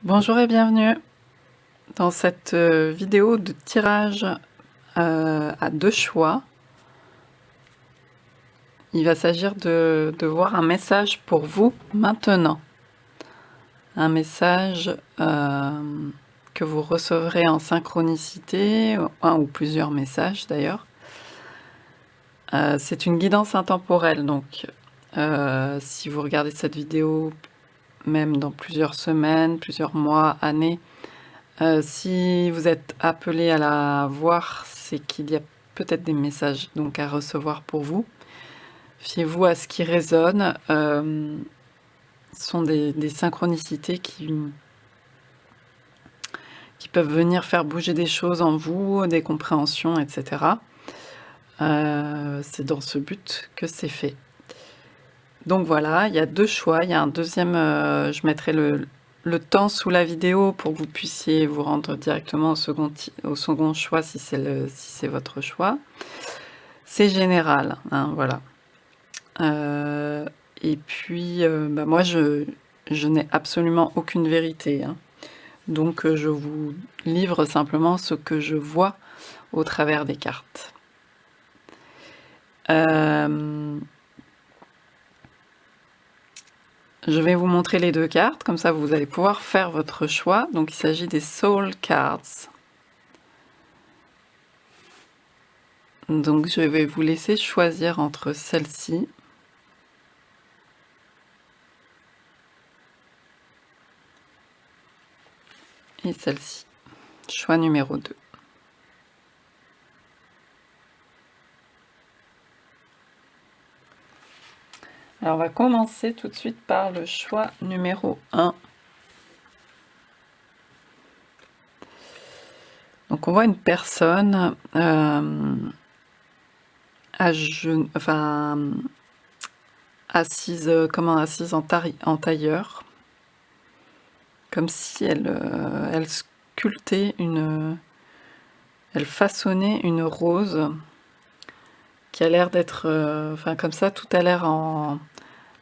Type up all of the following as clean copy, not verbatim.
Bonjour et bienvenue dans cette vidéo de tirage à deux choix. Il va s'agir de voir un message pour vous maintenant. Un message que vous recevrez en synchronicité, un ou plusieurs messages d'ailleurs. C'est une guidance intemporelle, donc si vous regardez cette vidéo même dans plusieurs semaines, plusieurs mois, années, si vous êtes appelé à la voir, c'est qu'il y a peut-être des messages donc à recevoir pour vous. Fiez-vous à ce qui résonne. Ce sont des synchronicités qui peuvent venir faire bouger des choses en vous, des compréhensions, etc. C'est dans ce but que c'est fait. Donc voilà, il y a deux choix. Il y a un deuxième, je mettrai le temps sous la vidéo pour que vous puissiez vous rendre directement au second choix si c'est votre choix. C'est général, hein, voilà. Et puis, moi, je n'ai absolument aucune vérité, hein. Donc, je vous livre simplement ce que je vois au travers des cartes. Je vais vous montrer les deux cartes, comme ça vous allez pouvoir faire votre choix. Donc il s'agit des Soul Cards. Donc je vais vous laisser choisir entre celle-ci et celle-ci. Choix numéro 2. Alors on va commencer tout de suite par le choix numéro 1. Donc on voit une personne assise en tailleur, comme si elle sculptait elle façonnait une rose qui a l'air d'être, comme ça, tout a l'air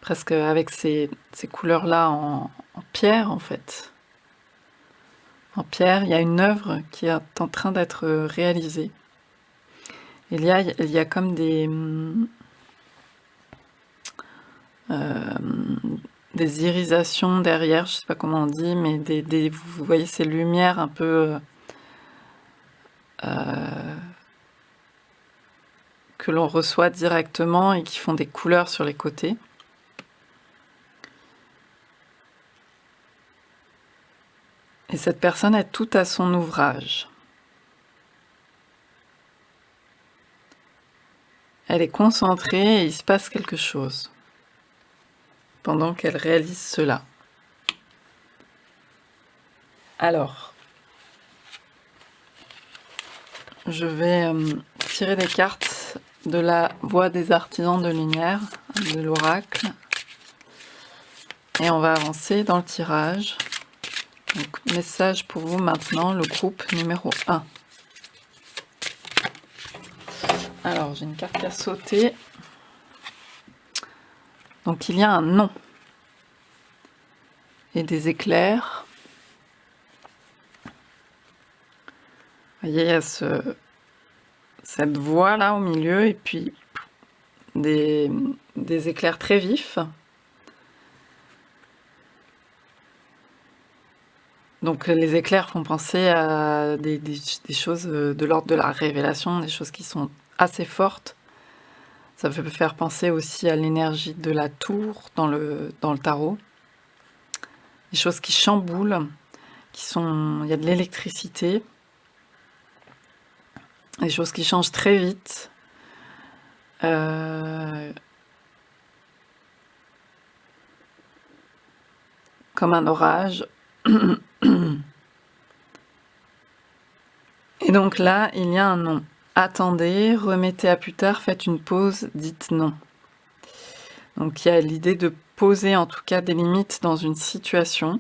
presque avec ces couleurs-là en pierre en fait. En pierre, il y a une œuvre qui est en train d'être réalisée. Il y a comme des irisations derrière, je sais pas comment on dit, mais vous voyez ces lumières un peu que l'on reçoit directement et qui font des couleurs sur les côtés. Et cette personne est tout à son ouvrage. Elle est concentrée et il se passe quelque chose pendant qu'elle réalise cela. Alors, je vais tirer des cartes de la voix des artisans de lumière, de l'oracle, et on va avancer dans le tirage. Donc, message pour vous maintenant, le groupe numéro 1. Alors, j'ai une carte qui a sauté. Donc, il y a un nom et des éclairs. Vous voyez, il y a cette voie là au milieu et puis des éclairs très vifs. Donc les éclairs font penser à des choses de l'ordre de la révélation, des choses qui sont assez fortes. Ça peut faire penser aussi à l'énergie de la tour dans le tarot. Des choses qui chamboulent, il y a de l'électricité. Des choses qui changent très vite. Comme un orage. Et donc là, il y a un nom. Attendez, remettez à plus tard, faites une pause, dites non. Donc il y a l'idée de poser en tout cas des limites dans une situation,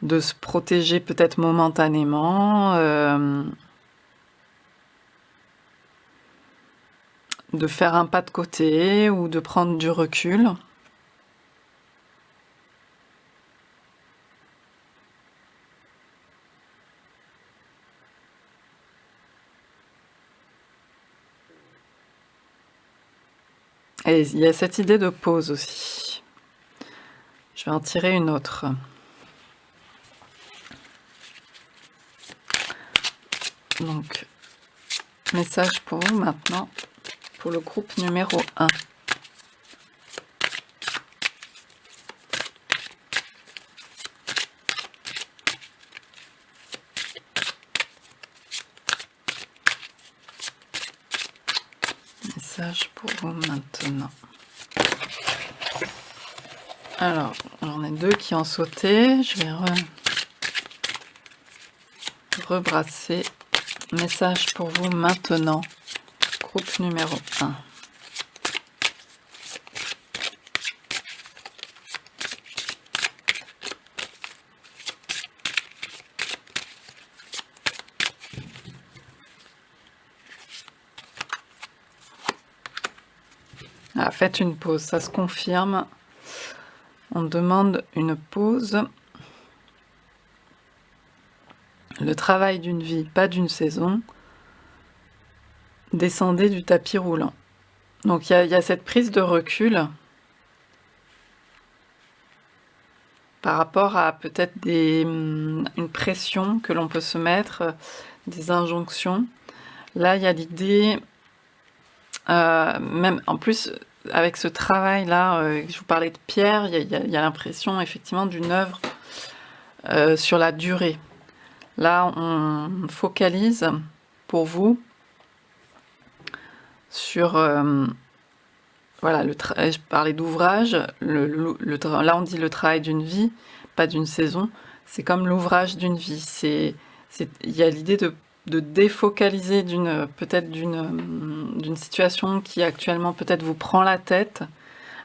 de se protéger peut-être momentanément, de faire un pas de côté ou de prendre du recul. Et il y a cette idée de pause aussi. Je vais en tirer une autre. Donc, message pour vous maintenant, pour le groupe numéro 1. Message pour vous maintenant. Alors, j'en ai 2 qui ont sauté. Je vais rebrasser. Message pour vous maintenant. Groupe numéro 1. Ah, faites une pause, ça se confirme. On demande une pause. Le travail d'une vie, pas d'une saison. Descendez du tapis roulant. Donc il y a cette prise de recul par rapport à peut-être une pression que l'on peut se mettre, des injonctions. Là, il y a l'idée, même en plus, avec ce travail-là, je vous parlais de pierre, il y a l'impression effectivement d'une œuvre sur la durée. Là, on focalise pour vous sur... voilà, je parlais d'ouvrage, là on dit le travail d'une vie, pas d'une saison, c'est comme l'ouvrage d'une vie. Il y a l'idée de défocaliser peut-être d'une situation qui actuellement peut-être vous prend la tête.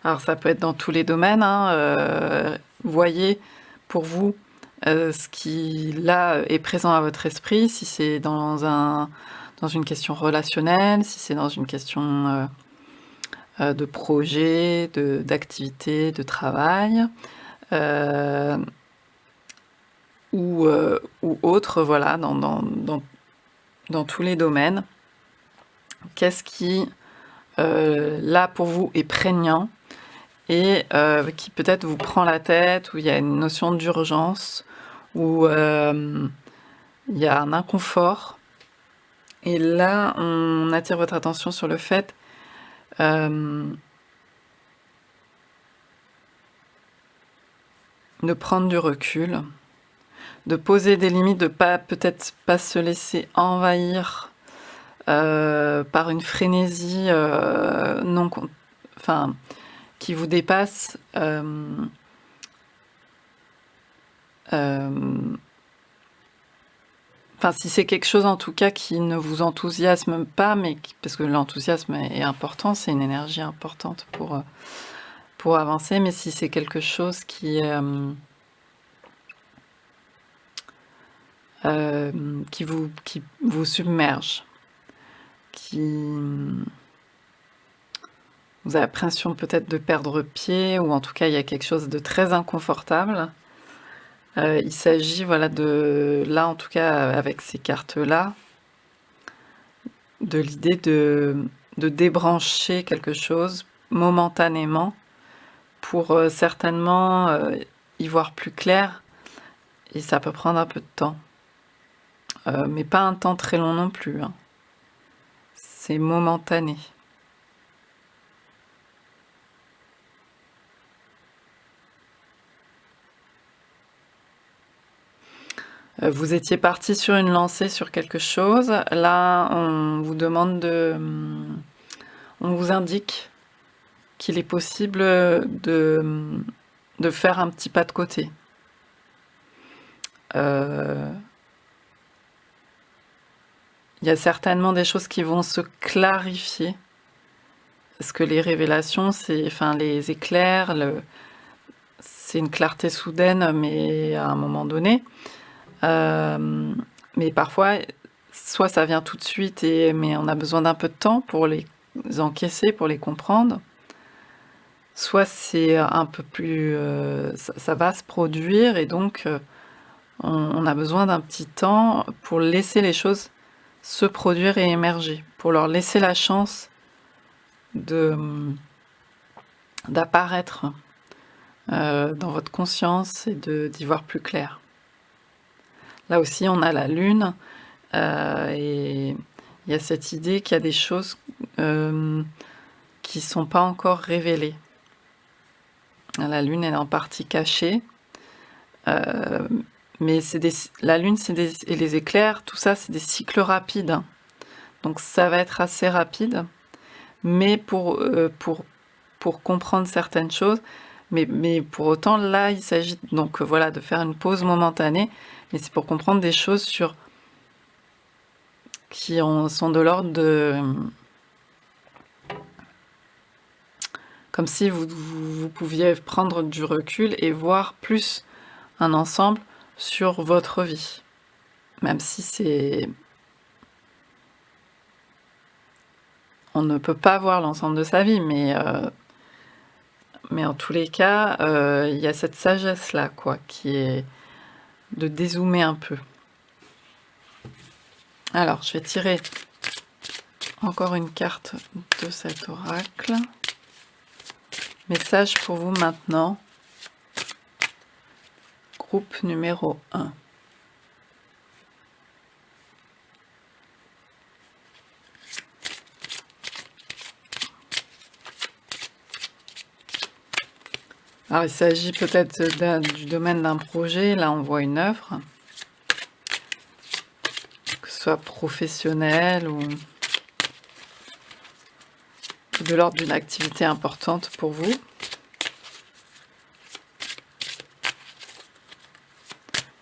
Alors ça peut être dans tous les domaines, hein, voyez pour vous ce qui là est présent à votre esprit, si c'est dans une question relationnelle, si c'est dans une question de projet, d'activité, de travail, ou autre, voilà, dans tous les domaines. Qu'est-ce qui, là, pour vous, est prégnant et qui peut-être vous prend la tête, où il y a une notion d'urgence, où il y a un inconfort. Et là, on attire votre attention sur le fait de prendre du recul, de poser des limites, de peut-être pas se laisser envahir par une frénésie qui vous dépasse. Si c'est quelque chose en tout cas qui ne vous enthousiasme pas, parce que l'enthousiasme est important, c'est une énergie importante pour avancer, mais si c'est quelque chose qui vous submerge, qui vous avez l'impression peut-être de perdre pied, ou en tout cas il y a quelque chose de très inconfortable. Il s'agit, voilà, là en tout cas avec ces cartes-là, de l'idée de débrancher quelque chose momentanément pour certainement y voir plus clair, et ça peut prendre un peu de temps. Mais pas un temps très long non plus, hein. C'est momentané. Vous étiez parti sur une lancée sur quelque chose. Là, on vous demande on vous indique qu'il est possible de faire un petit pas de côté. Il y a certainement des choses qui vont se clarifier. Parce que les révélations, les éclairs, c'est une clarté soudaine, mais à un moment donné. Mais parfois, soit ça vient tout de suite, mais on a besoin d'un peu de temps pour les encaisser, pour les comprendre. Soit c'est un peu plus... ça va se produire, et donc on a besoin d'un petit temps pour laisser les choses se produire et émerger, pour leur laisser la chance de d'apparaître dans votre conscience et d'y voir plus clair. Là aussi, on a la lune et il y a cette idée qu'il y a des choses qui ne sont pas encore révélées. La lune est en partie cachée, mais la lune et les éclairs, tout ça, c'est des cycles rapides. Donc ça va être assez rapide, mais pour comprendre certaines choses, mais pour autant, là, il s'agit donc voilà, de faire une pause momentanée, mais c'est pour comprendre des choses qui sont de l'ordre de... Comme si vous pouviez prendre du recul et voir plus un ensemble sur votre vie. Même si c'est... On ne peut pas voir l'ensemble de sa vie, mais en tous les cas, il y a cette sagesse-là, quoi, qui est de dézoomer un peu. Alors, je vais tirer encore une carte de cet oracle. Message pour vous maintenant. Groupe numéro 1. Alors, il s'agit peut-être du domaine d'un projet. Là, on voit une œuvre, que ce soit professionnelle ou de l'ordre d'une activité importante pour vous.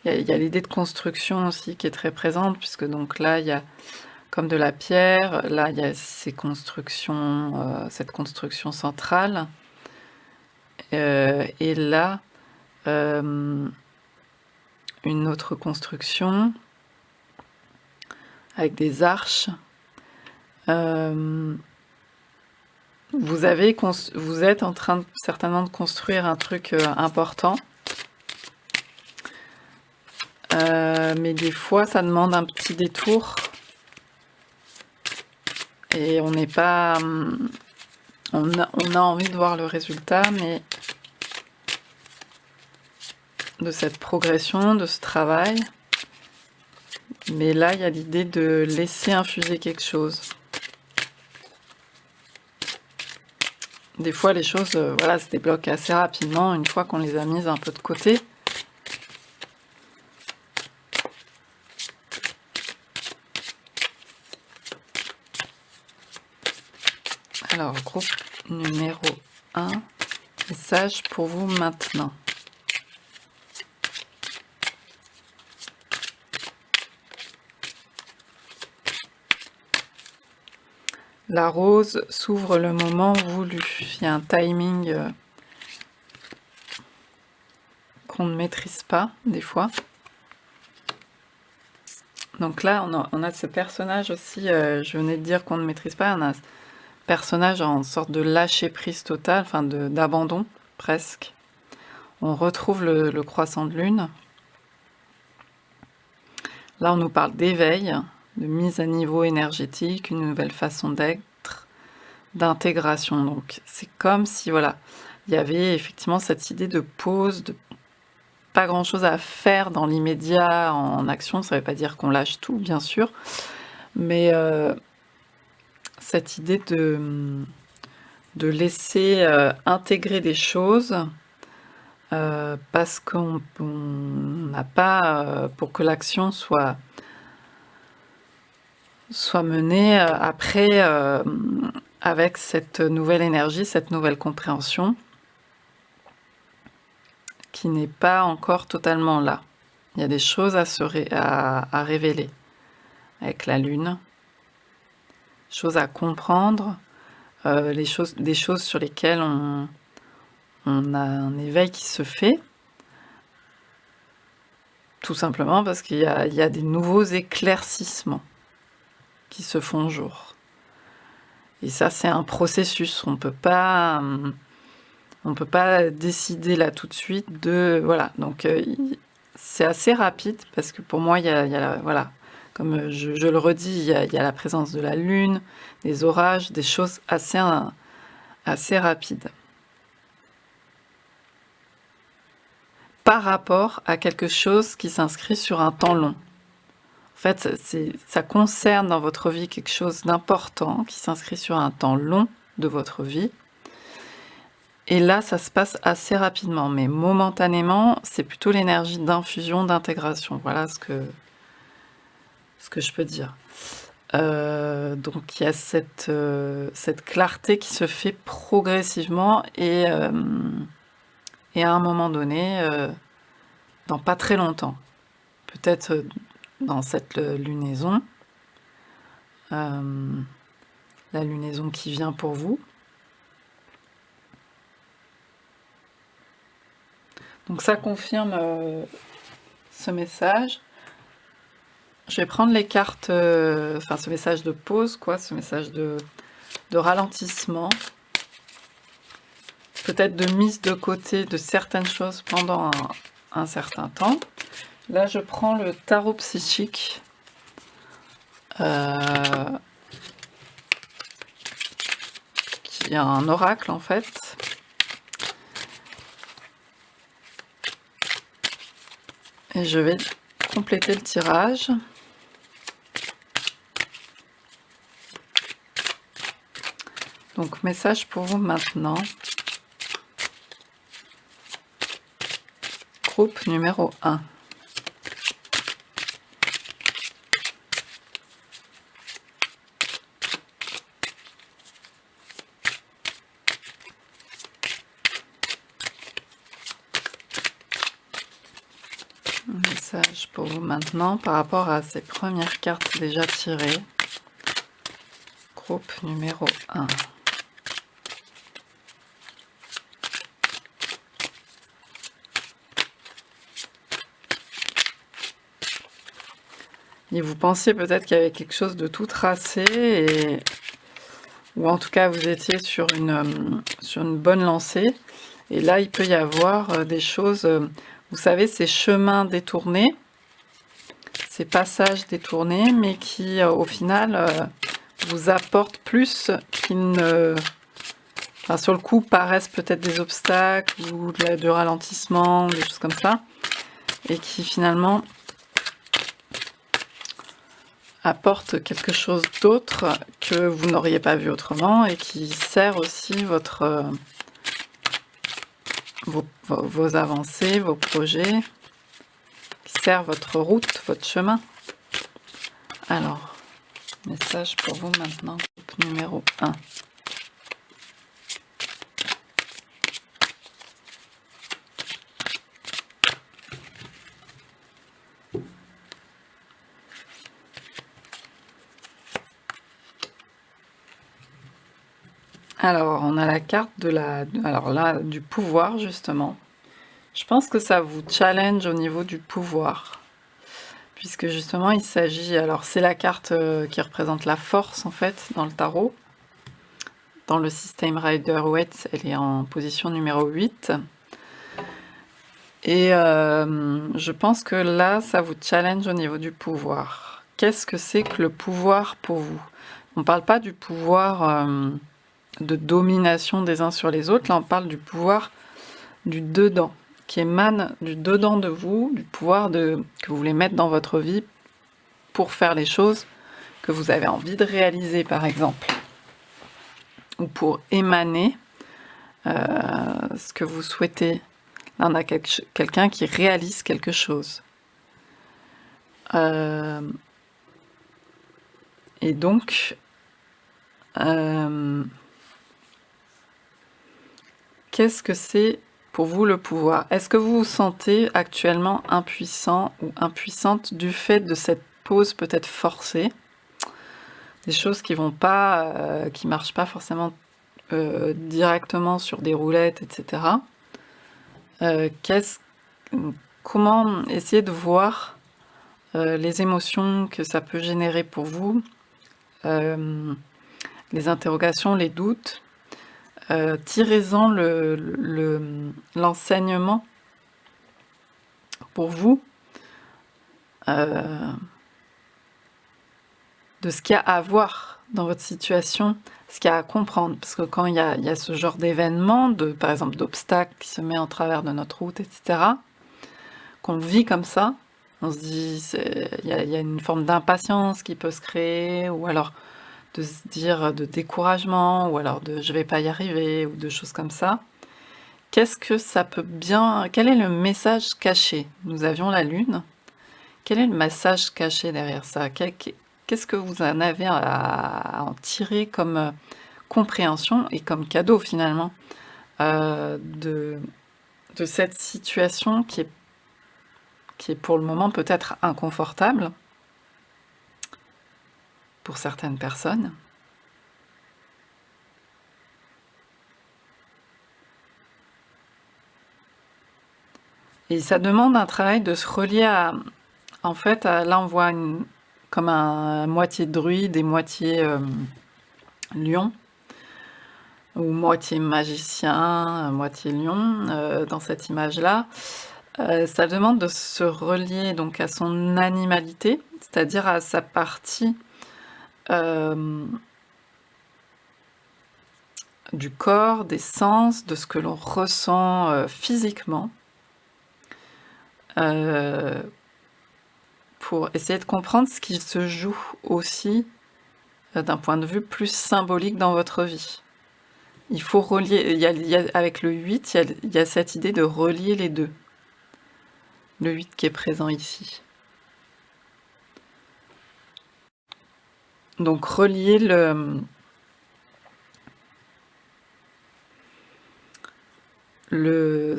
Il y a l'idée de construction aussi qui est très présente, puisque donc là, il y a comme de la pierre, là, il y a cette construction centrale. Et là, une autre construction avec des arches. Vous êtes en train certainement de construire un truc important. Mais des fois, ça demande un petit détour. Et on n'est pas... On a envie de voir le résultat, mais de cette progression, de ce travail. Mais là, il y a l'idée de laisser infuser quelque chose. Des fois, les choses se débloquent assez rapidement une fois qu'on les a mises un peu de côté. Alors, groupe numéro 1, message pour vous maintenant. La rose s'ouvre le moment voulu. Il y a un timing qu'on ne maîtrise pas, des fois. Donc là, on a ce personnage aussi, je venais de dire qu'on ne maîtrise pas, on a ce personnage en sorte de lâcher-prise totale, enfin d'abandon, presque. On retrouve le croissant de lune. Là, on nous parle d'éveil, de mise à niveau énergétique, une nouvelle façon d'être, d'intégration. Donc, c'est comme si, voilà, il y avait effectivement cette idée de pause, de pas grand-chose à faire dans l'immédiat en action. Ça ne veut pas dire qu'on lâche tout, bien sûr, mais cette idée de laisser intégrer des choses parce qu'on n'a pas, pour que l'action soit menée après avec cette nouvelle énergie, cette nouvelle compréhension qui n'est pas encore totalement là. Il y a des choses à révéler avec la lune, choses à comprendre, des choses sur lesquelles on a un éveil qui se fait, tout simplement parce qu'il y a des nouveaux éclaircissements qui se font jour. Et ça, c'est un processus. On peut pas décider là tout de suite de... Voilà, donc c'est assez rapide parce que pour moi, il y a voilà, comme je le redis, il y a la présence de la lune, des orages, des choses assez rapides. par rapport à quelque chose qui s'inscrit sur un temps long. En fait, ça concerne dans votre vie quelque chose d'important qui s'inscrit sur un temps long de votre vie. Et là, ça se passe assez rapidement, mais momentanément, c'est plutôt l'énergie d'infusion, d'intégration. Voilà ce que je peux dire. Donc il y a cette clarté qui se fait progressivement et à un moment donné, dans pas très longtemps. Peut-être dans cette lunaison, la lunaison qui vient pour vous. Donc ça confirme ce message. Je vais prendre les cartes, enfin ce message de pause, quoi, ce message de ralentissement, peut-être de mise de côté de certaines choses pendant un certain temps. Là, je prends le tarot psychique. Qui est un oracle en fait. Et je vais compléter le tirage. Donc, message pour vous maintenant. Groupe numéro 1. Message pour vous maintenant par rapport à ces premières cartes déjà tirées. Groupe numéro 1. Et vous pensiez peut-être qu'il y avait quelque chose de tout tracé, ou en tout cas vous étiez sur une bonne lancée. Et là, il peut y avoir des choses, vous savez, ces chemins détournés, ces passages détournés, mais qui, au final, vous apportent plus qu'ils ne... Enfin, sur le coup, paraissent peut-être des obstacles ou du ralentissement, des choses comme ça, et qui, finalement, apportent quelque chose d'autre que vous n'auriez pas vu autrement et qui sert aussi vos avancées, vos projets, qui sert votre route, votre chemin. Alors, message pour vous maintenant, groupe numéro 1. Alors, on a la carte du pouvoir, justement. Je pense que ça vous challenge au niveau du pouvoir. Puisque, justement, il s'agit... Alors, c'est la carte qui représente la force, en fait, dans le tarot. Dans le système Rider-Waite, elle est en position numéro 8. Et je pense que là, ça vous challenge au niveau du pouvoir. Qu'est-ce que c'est que le pouvoir pour vous? On ne parle pas du pouvoir... de domination des uns sur les autres. Là, on parle du pouvoir du dedans, qui émane du dedans de vous, du pouvoir que vous voulez mettre dans votre vie pour faire les choses que vous avez envie de réaliser, par exemple, ou pour émaner ce que vous souhaitez. Là, on a quelqu'un qui réalise quelque chose. Et donc... qu'est-ce que c'est pour vous le pouvoir? Est-ce que vous vous sentez actuellement impuissant ou impuissante du fait de cette pause peut-être forcée? Des choses qui vont pas, qui marchent pas forcément directement sur des roulettes, etc. Comment essayer de voir les émotions que ça peut générer pour vous, les interrogations, les doutes. Tirez-en l'enseignement pour vous de ce qu'il y a à voir dans votre situation, ce qu'il y a à comprendre. Parce que quand il y a ce genre d'événement, par exemple d'obstacles qui se met en travers de notre route, etc., qu'on vit comme ça, on se dit, il y a une forme d'impatience qui peut se créer, ou alors de se dire de découragement, ou alors de je vais pas y arriver, ou de choses comme ça. Qu'est-ce que ça peut bien... Quel est le message caché? Nous avions la lune. Quel est le message caché derrière ça? Qu'est-ce que vous en avez à en tirer comme compréhension et comme cadeau finalement de cette situation qui est pour le moment peut-être inconfortable pour certaines personnes? Et ça demande un travail de se relier à... En fait, là on voit comme un moitié druide et moitié lion, ou moitié magicien, moitié lion, dans cette image-là. Ça demande de se relier donc à son animalité, c'est-à-dire à sa partie du corps, des sens, de ce que l'on ressent physiquement, pour essayer de comprendre ce qui se joue aussi d'un point de vue plus symbolique dans votre vie. Il faut relier, avec le 8, il y a cette idée de relier les deux. Le 8 qui est présent ici. Donc relier le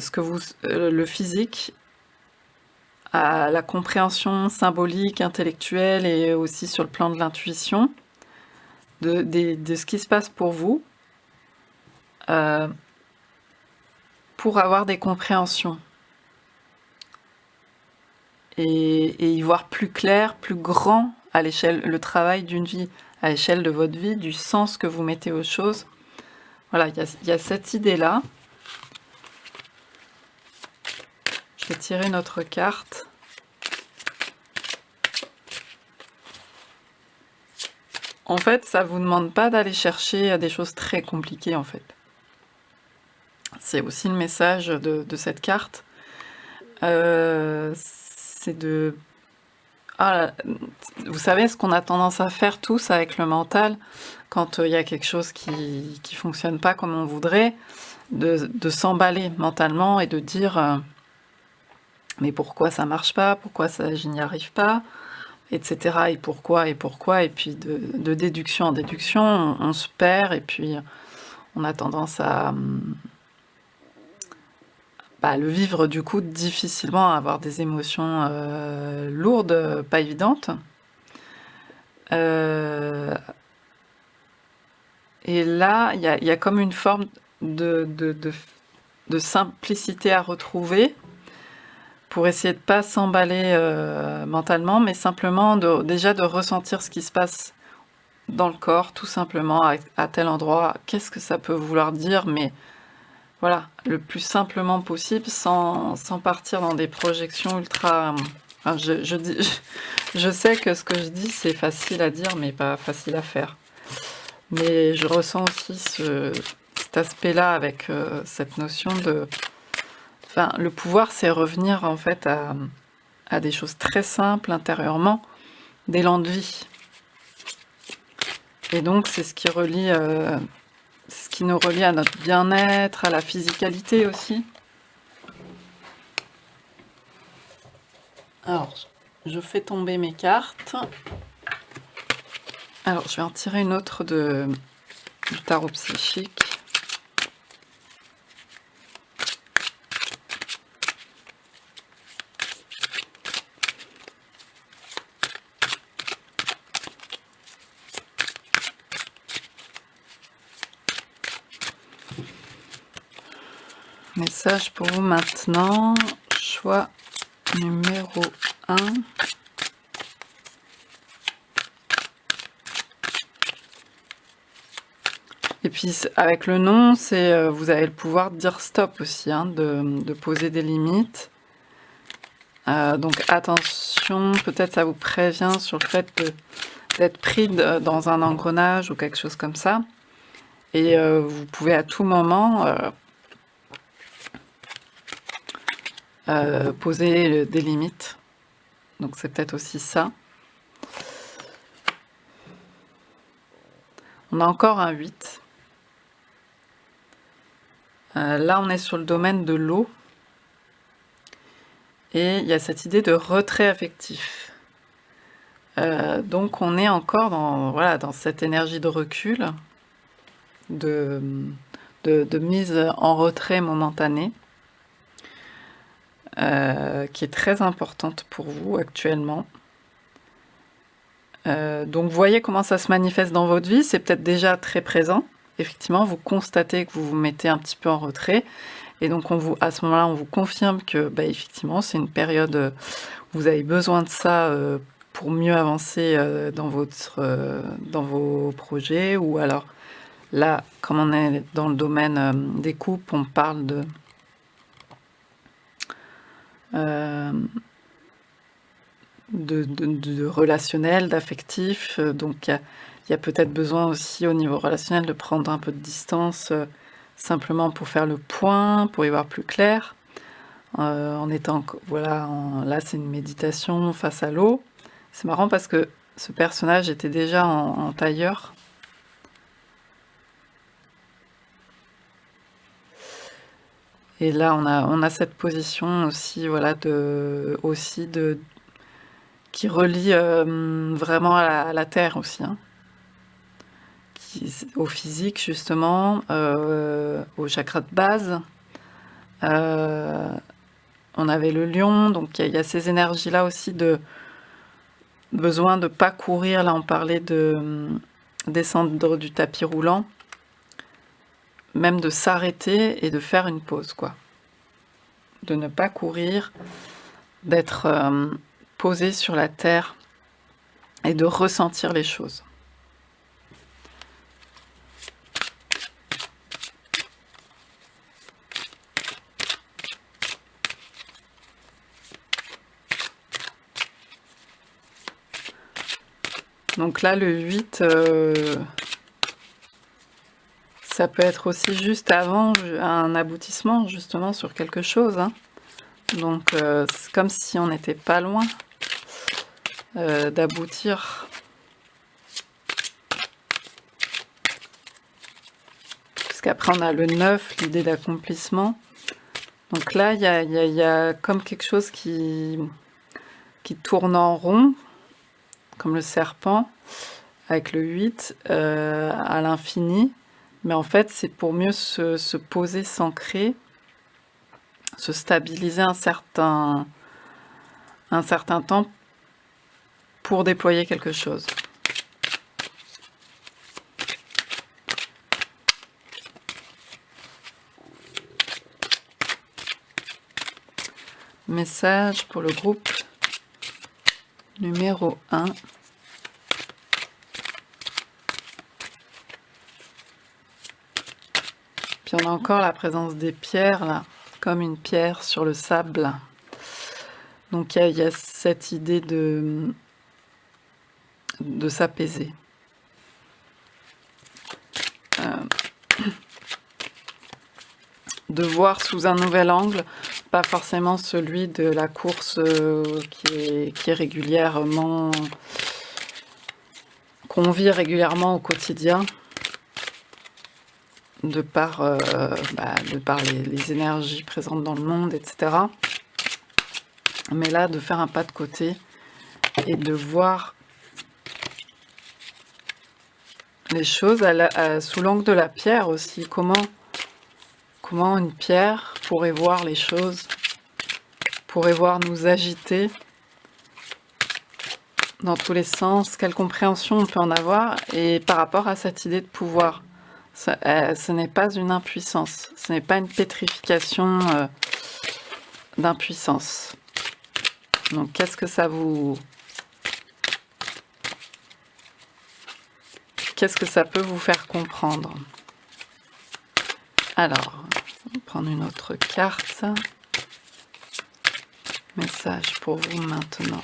physique à la compréhension symbolique, intellectuelle et aussi sur le plan de l'intuition de ce qui se passe pour vous, pour avoir des compréhensions et y voir plus clair, plus grand à l'échelle, le travail d'une vie, à l'échelle de votre vie, du sens que vous mettez aux choses. Voilà, il y a cette idée-là. Je vais tirer notre carte. En fait, ça ne vous demande pas d'aller chercher des choses très compliquées, en fait. C'est aussi le message de cette carte. C'est de... Ah, vous savez ce qu'on a tendance à faire tous avec le mental, quand il y a quelque chose qui fonctionne pas comme on voudrait, de s'emballer mentalement et de dire mais pourquoi ça marche pas, pourquoi je n'y arrive pas, etc. Et pourquoi, et puis de déduction en déduction, on se perd, et puis on a tendance à le vivre du coup difficilement, à avoir des émotions lourdes, pas évidentes. Et là, il y a comme une forme de simplicité à retrouver, pour essayer de ne pas s'emballer mentalement, mais simplement déjà de ressentir ce qui se passe dans le corps, tout simplement, à tel endroit. Qu'est-ce que ça peut vouloir dire, mais voilà, le plus simplement possible, sans partir dans des projections ultra... Enfin, je sais que ce que je dis, c'est facile à dire, mais pas facile à faire. Mais je ressens aussi cet aspect-là avec cette notion de... Enfin, le pouvoir, c'est revenir en fait à des choses très simples intérieurement, d'élan de vie. Et donc, c'est ce qui relie, ce qui nous relie à notre bien-être, à la physicalité aussi. Alors, je fais tomber mes cartes. Alors, je vais en tirer une autre du tarot psychique. Message pour vous maintenant, choix numéro 1. Et puis avec le nom, c'est vous avez le pouvoir de dire stop aussi, hein, de poser des limites. Donc attention, peut-être ça vous prévient sur le fait d'être pris dans un engrenage ou quelque chose comme ça. Et vous pouvez à tout moment poser des limites. Donc c'est peut-être aussi ça. On a encore un 8. Là, on est sur le domaine de l'eau. Et il y a cette idée de retrait affectif. Donc on est encore dans cette énergie de recul, de mise en retrait momentanée, qui est très importante pour vous actuellement. Donc vous voyez comment ça se manifeste dans votre vie, c'est peut-être déjà très présent. Effectivement, vous constatez que vous vous mettez un petit peu en retrait. Et donc à ce moment-là, on vous confirme que effectivement, c'est une période où vous avez besoin de ça pour mieux avancer dans vos projets. Ou alors là, comme on est dans le domaine des couples, on parle de relationnel, d'affectif. Donc il y a peut-être besoin aussi au niveau relationnel de prendre un peu de distance, simplement pour faire le point, pour y voir plus clair. En étant, voilà, là c'est une méditation face à l'eau. C'est marrant parce que ce personnage était déjà en tailleur. Et là on a cette position aussi, voilà, qui relie vraiment à la terre aussi, hein. Au physique justement, au chakra de base. On avait le lion, donc il y a ces énergies-là aussi de besoin de pas courir. Là, on parlait de descendre du tapis roulant, même de s'arrêter et de faire une pause, quoi. De ne pas courir, d'être posé sur la terre et de ressentir les choses. Donc là, le 8, ça peut être aussi juste avant un aboutissement, justement, sur quelque chose, hein. Donc c'est comme si on n'était pas loin d'aboutir. Puisqu'après on a le 9, l'idée d'accomplissement. Donc là, il y a comme quelque chose qui tourne en rond, comme le serpent, avec le 8 à l'infini. Mais en fait, c'est pour mieux se poser, s'ancrer, se stabiliser un certain temps pour déployer quelque chose. Message pour le groupe numéro 1. Puis on a encore la présence des pierres, là, comme une pierre sur le sable. Donc il y a cette idée de s'apaiser. De voir sous un nouvel angle, pas forcément celui de la course qui est régulièrement, qu'on vit régulièrement au quotidien, de par les énergies présentes dans le monde, etc. Mais là, de faire un pas de côté et de voir les choses sous l'angle de la pierre aussi. Comment une pierre pourrait voir les choses, pourrait voir nous agiter dans tous les sens, quelle compréhension on peut en avoir, et par rapport à cette idée de pouvoir. Ce n'est pas une impuissance, ce n'est pas une pétrification d'impuissance. Donc qu'est-ce que ça peut vous faire comprendre? Alors, on va prendre une autre carte. Message pour vous maintenant.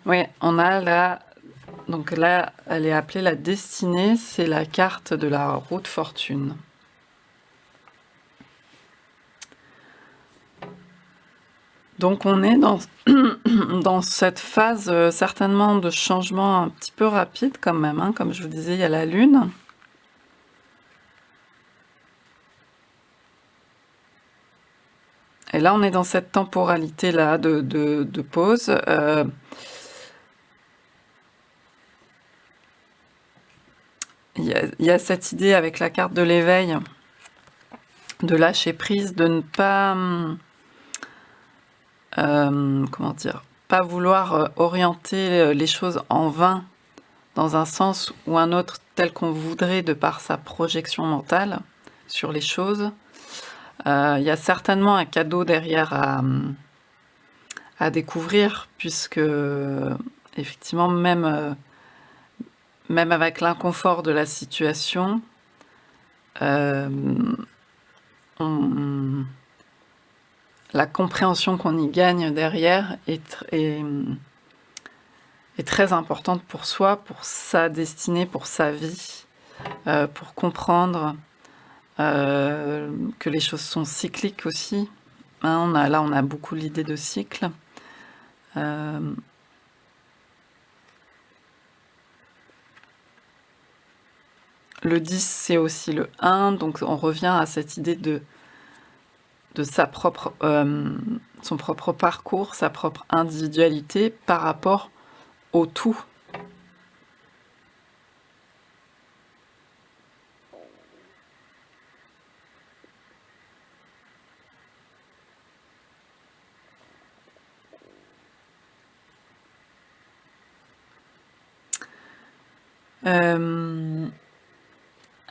Oui, on a Donc là, elle est appelée la destinée, c'est la carte de la roue de fortune. Donc on est dans cette phase certainement de changement un petit peu rapide quand même, hein. Comme je vous disais, il y a la lune. Et là, on est dans cette temporalité-là de pause. Il y a cette idée avec la carte de l'éveil, de lâcher prise, de ne pas... comment dire, pas vouloir orienter les choses en vain dans un sens ou un autre tel qu'on voudrait de par sa projection mentale sur les choses. Il y a certainement un cadeau derrière à découvrir, puisque effectivement même avec l'inconfort de la situation, la compréhension qu'on y gagne derrière est très importante pour soi, pour sa destinée, pour sa vie, pour comprendre que les choses sont cycliques aussi. Hein, on a beaucoup l'idée de cycle. Le 10, c'est aussi le 1, donc on revient à cette idée de son propre parcours, sa propre individualité par rapport au tout.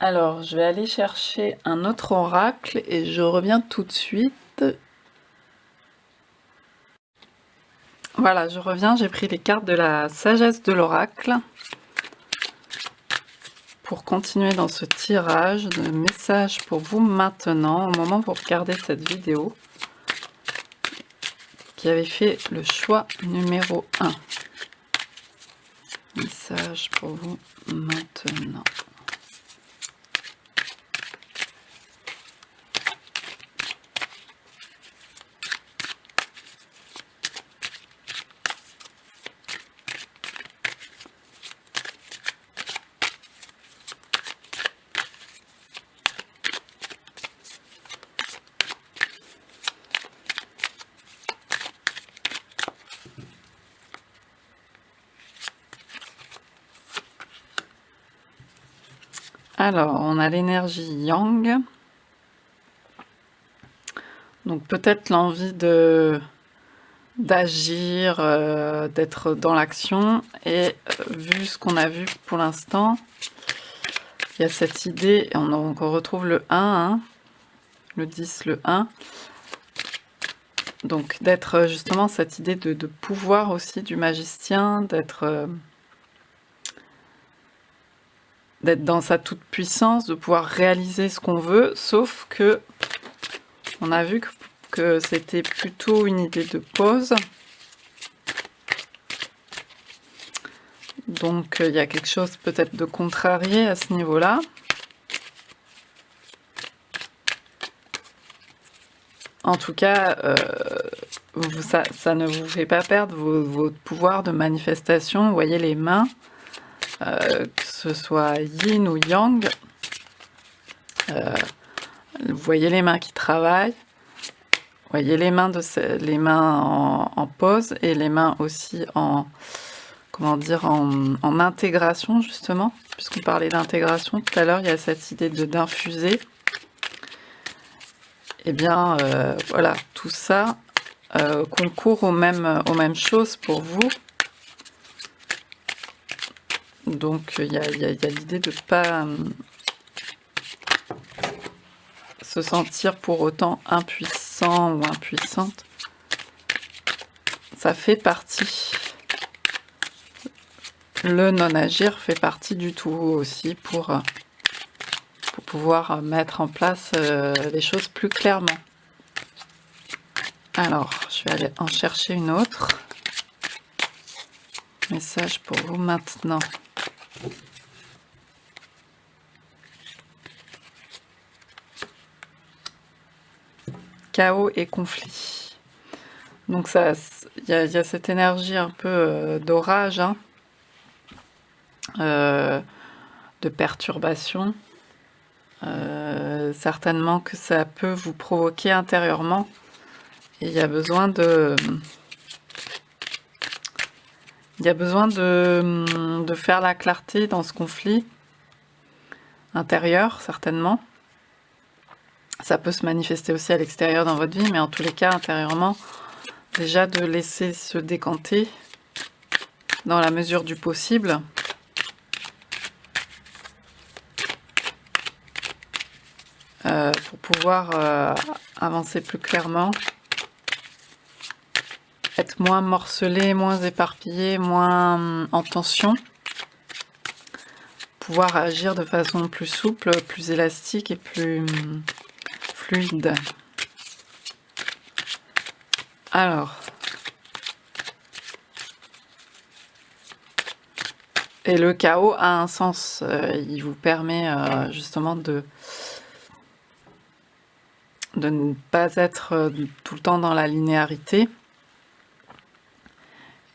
Alors, je vais aller chercher un autre oracle et je reviens tout de suite. Voilà, je reviens, j'ai pris les cartes de la sagesse de l'oracle pour continuer dans ce tirage de messages pour vous maintenant, au moment où vous regardez cette vidéo, qui avait fait le choix numéro 1. Message pour vous maintenant. Alors, on a l'énergie yang. Donc peut-être l'envie d'agir, d'être dans l'action. Et vu ce qu'on a vu pour l'instant, il y a cette idée, on retrouve le 1, hein, le 10, le 1. Donc d'être justement cette idée de pouvoir aussi du magicien, d'être dans sa toute puissance, de pouvoir réaliser ce qu'on veut, sauf que on a vu que c'était plutôt une idée de pause. Donc il y a quelque chose peut-être de contrarié à ce niveau-là. En tout cas, ça ne vous fait pas perdre votre pouvoir de manifestation. Vous voyez les mains, que ce soit yin ou yang. Vous voyez les mains qui travaillent. Vous voyez les mains, en pause et les mains aussi en, comment dire, en intégration justement. Puisqu'on parlait d'intégration tout à l'heure, il y a cette idée d'infuser. Eh bien, voilà, tout ça concourt aux mêmes choses pour vous. Donc, il y a l'idée de ne pas se sentir pour autant impuissant ou impuissante. Ça fait partie. Le non-agir fait partie du tout aussi pour pouvoir mettre en place les choses plus clairement. Alors, je vais aller en chercher une autre. Message pour vous maintenant. Chaos et conflit. Donc ça, il y a cette énergie un peu d'orage, hein, de perturbation. Certainement que ça peut vous provoquer intérieurement. Et il y a besoin de... Il y a besoin de faire la clarté dans ce conflit intérieur, certainement. Ça peut se manifester aussi à l'extérieur dans votre vie, mais en tous les cas, intérieurement, déjà de laisser se décanter dans la mesure du possible. Pour pouvoir avancer plus clairement. Être moins morcelé, moins éparpillé, moins en tension. Pouvoir agir de façon plus souple, plus élastique et plus fluide. Alors. Et le chaos a un sens. Il vous permet justement de ne pas être tout le temps dans la linéarité.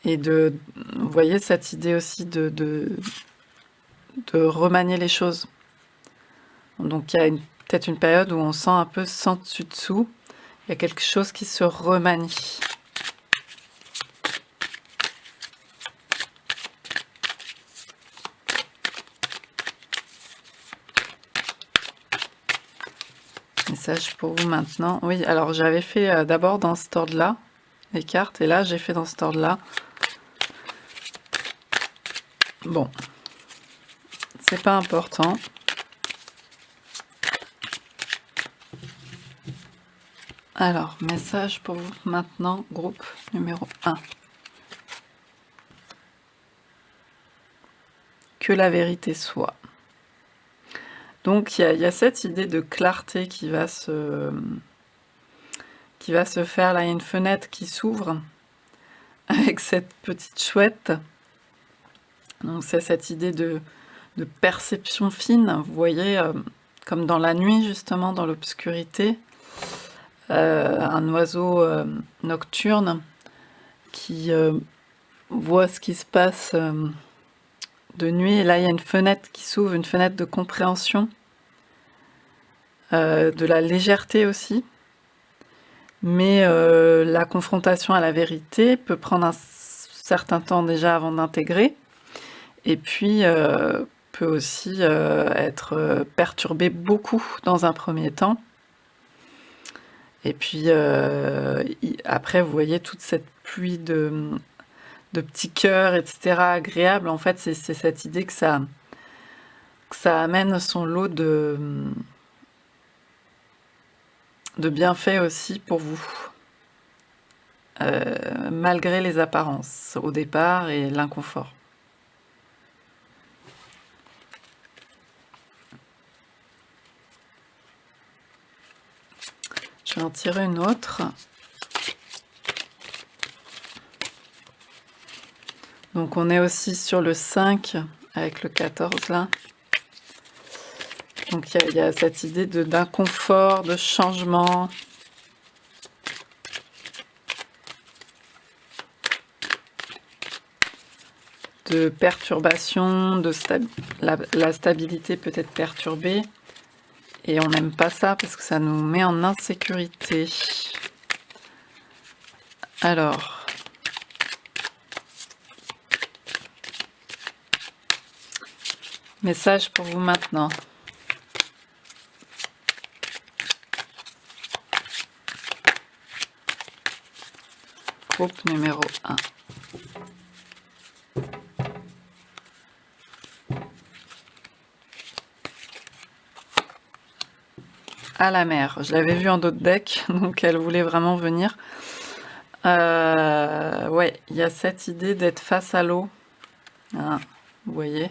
Et vous voyez cette idée aussi de remanier les choses. Donc il y a peut-être une période où on sent un peu sans dessus-dessous. Il y a quelque chose qui se remanie. Message pour vous maintenant. Oui, alors j'avais fait d'abord dans cet ordre-là, les cartes, et là j'ai fait dans cet ordre-là. Bon, c'est pas important. Alors, message pour vous maintenant, groupe numéro 1. Que la vérité soit. Donc, il y a cette idée de clarté qui va se faire. Là, il y a une fenêtre qui s'ouvre avec cette petite chouette. Donc, c'est cette idée de perception fine. Vous voyez, comme dans la nuit, justement, dans l'obscurité. Un oiseau nocturne qui voit ce qui se passe de nuit. Et là, il y a une fenêtre qui s'ouvre, une fenêtre de compréhension, de la légèreté aussi. Mais la confrontation à la vérité peut prendre un certain temps déjà avant d'intégrer. Et puis, peut aussi être perturbé beaucoup dans un premier temps. Et puis, après, vous voyez toute cette pluie de petits cœurs, etc., agréables. En fait, c'est cette idée que ça amène son lot de bienfaits aussi pour vous. Malgré les apparences au départ et l'inconfort. Je vais en tirer une autre. Donc on est aussi sur le 5 avec le 14 là. Donc il y a cette idée d'inconfort, de changement. De perturbation, la stabilité peut être perturbée. Et on n'aime pas ça parce que ça nous met en insécurité. Alors. Message pour vous maintenant. Groupe numéro 1. À la mer. Je l'avais vue en d'autres decks, donc elle voulait vraiment venir. Ouais, il y a cette idée d'être face à l'eau. Hein, vous voyez,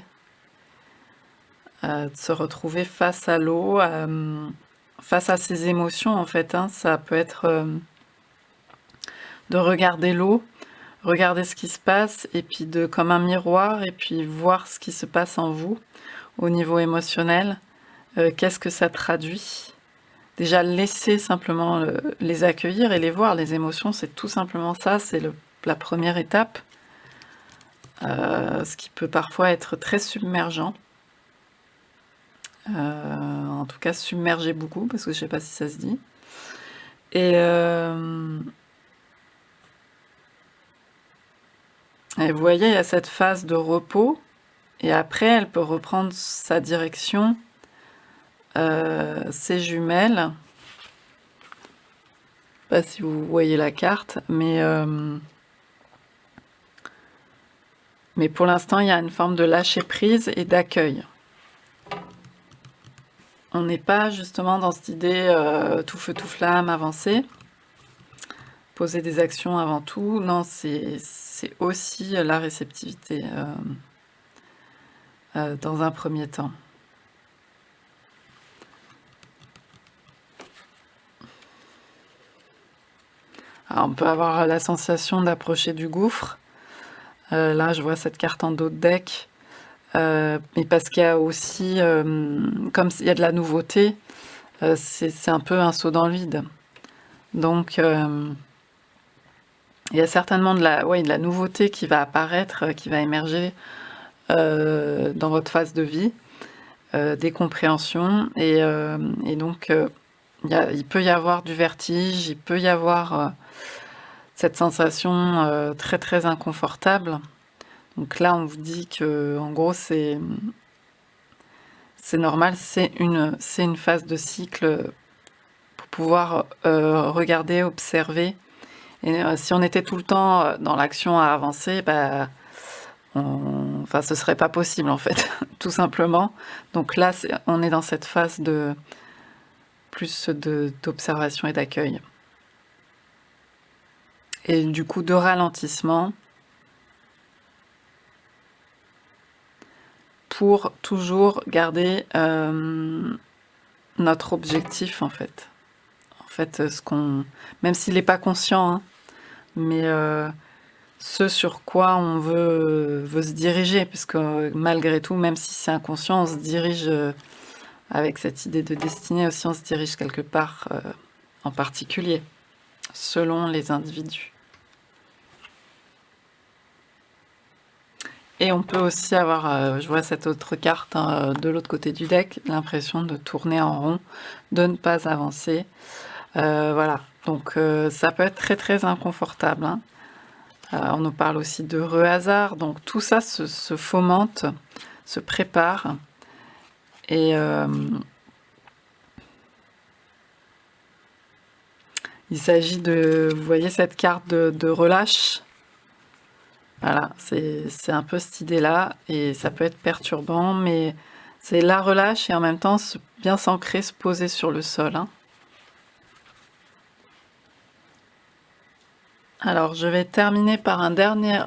de se retrouver face à l'eau, face à ses émotions en fait. Hein, ça peut être de regarder l'eau, regarder ce qui se passe et puis comme un miroir et puis voir ce qui se passe en vous au niveau émotionnel. Qu'est-ce que ça traduit? Déjà, laisser simplement les accueillir et les voir. Les émotions, c'est tout simplement ça, c'est la première étape. Ce qui peut parfois être très submergent. En tout cas, submerger beaucoup, parce que je sais pas si ça se dit. Et vous voyez, il y a cette phase de repos, et après, elle peut reprendre sa direction, ses jumelles. Je sais pas si vous voyez la carte, mais pour l'instant, il y a une forme de lâcher prise et d'accueil. On n'est pas justement dans cette idée tout feu, tout flamme, avancer, poser des actions avant tout. Non, c'est aussi la réceptivité dans un premier temps. Alors, on peut avoir la sensation d'approcher du gouffre. Là, je vois cette carte en dos de deck. Mais parce qu'il y a aussi, comme il y a de la nouveauté, c'est un peu un saut dans le vide. Donc, il y a certainement de la nouveauté qui va apparaître, qui va émerger dans votre phase de vie, des compréhensions. Et donc, il peut y avoir du vertige, il peut y avoir cette sensation très très inconfortable. Donc là, on vous dit que, en gros, c'est normal, c'est une phase de cycle pour pouvoir regarder, observer. Et si on était tout le temps dans l'action à avancer, bah, ce serait pas possible en fait, tout simplement. Donc là, on est dans cette phase plus d'observation et d'accueil. Et du coup, de ralentissement pour toujours garder notre objectif en fait. En fait, même s'il n'est pas conscient, hein, mais ce sur quoi on veut se diriger, puisque malgré tout, même si c'est inconscient, on se dirige avec cette idée de destinée aussi, on se dirige quelque part en particulier, selon les individus. Et on peut aussi avoir, je vois cette autre carte de l'autre côté du deck, l'impression de tourner en rond, de ne pas avancer. Voilà, donc ça peut être très très inconfortable, hein. On nous parle aussi d'heureux hasard, donc tout ça se fomente, se prépare. Et il s'agit vous voyez cette carte de relâche. Voilà, c'est un peu cette idée-là, et ça peut être perturbant, mais c'est la relâche et en même temps bien s'ancrer, se poser sur le sol, hein. Alors, je vais terminer par un dernier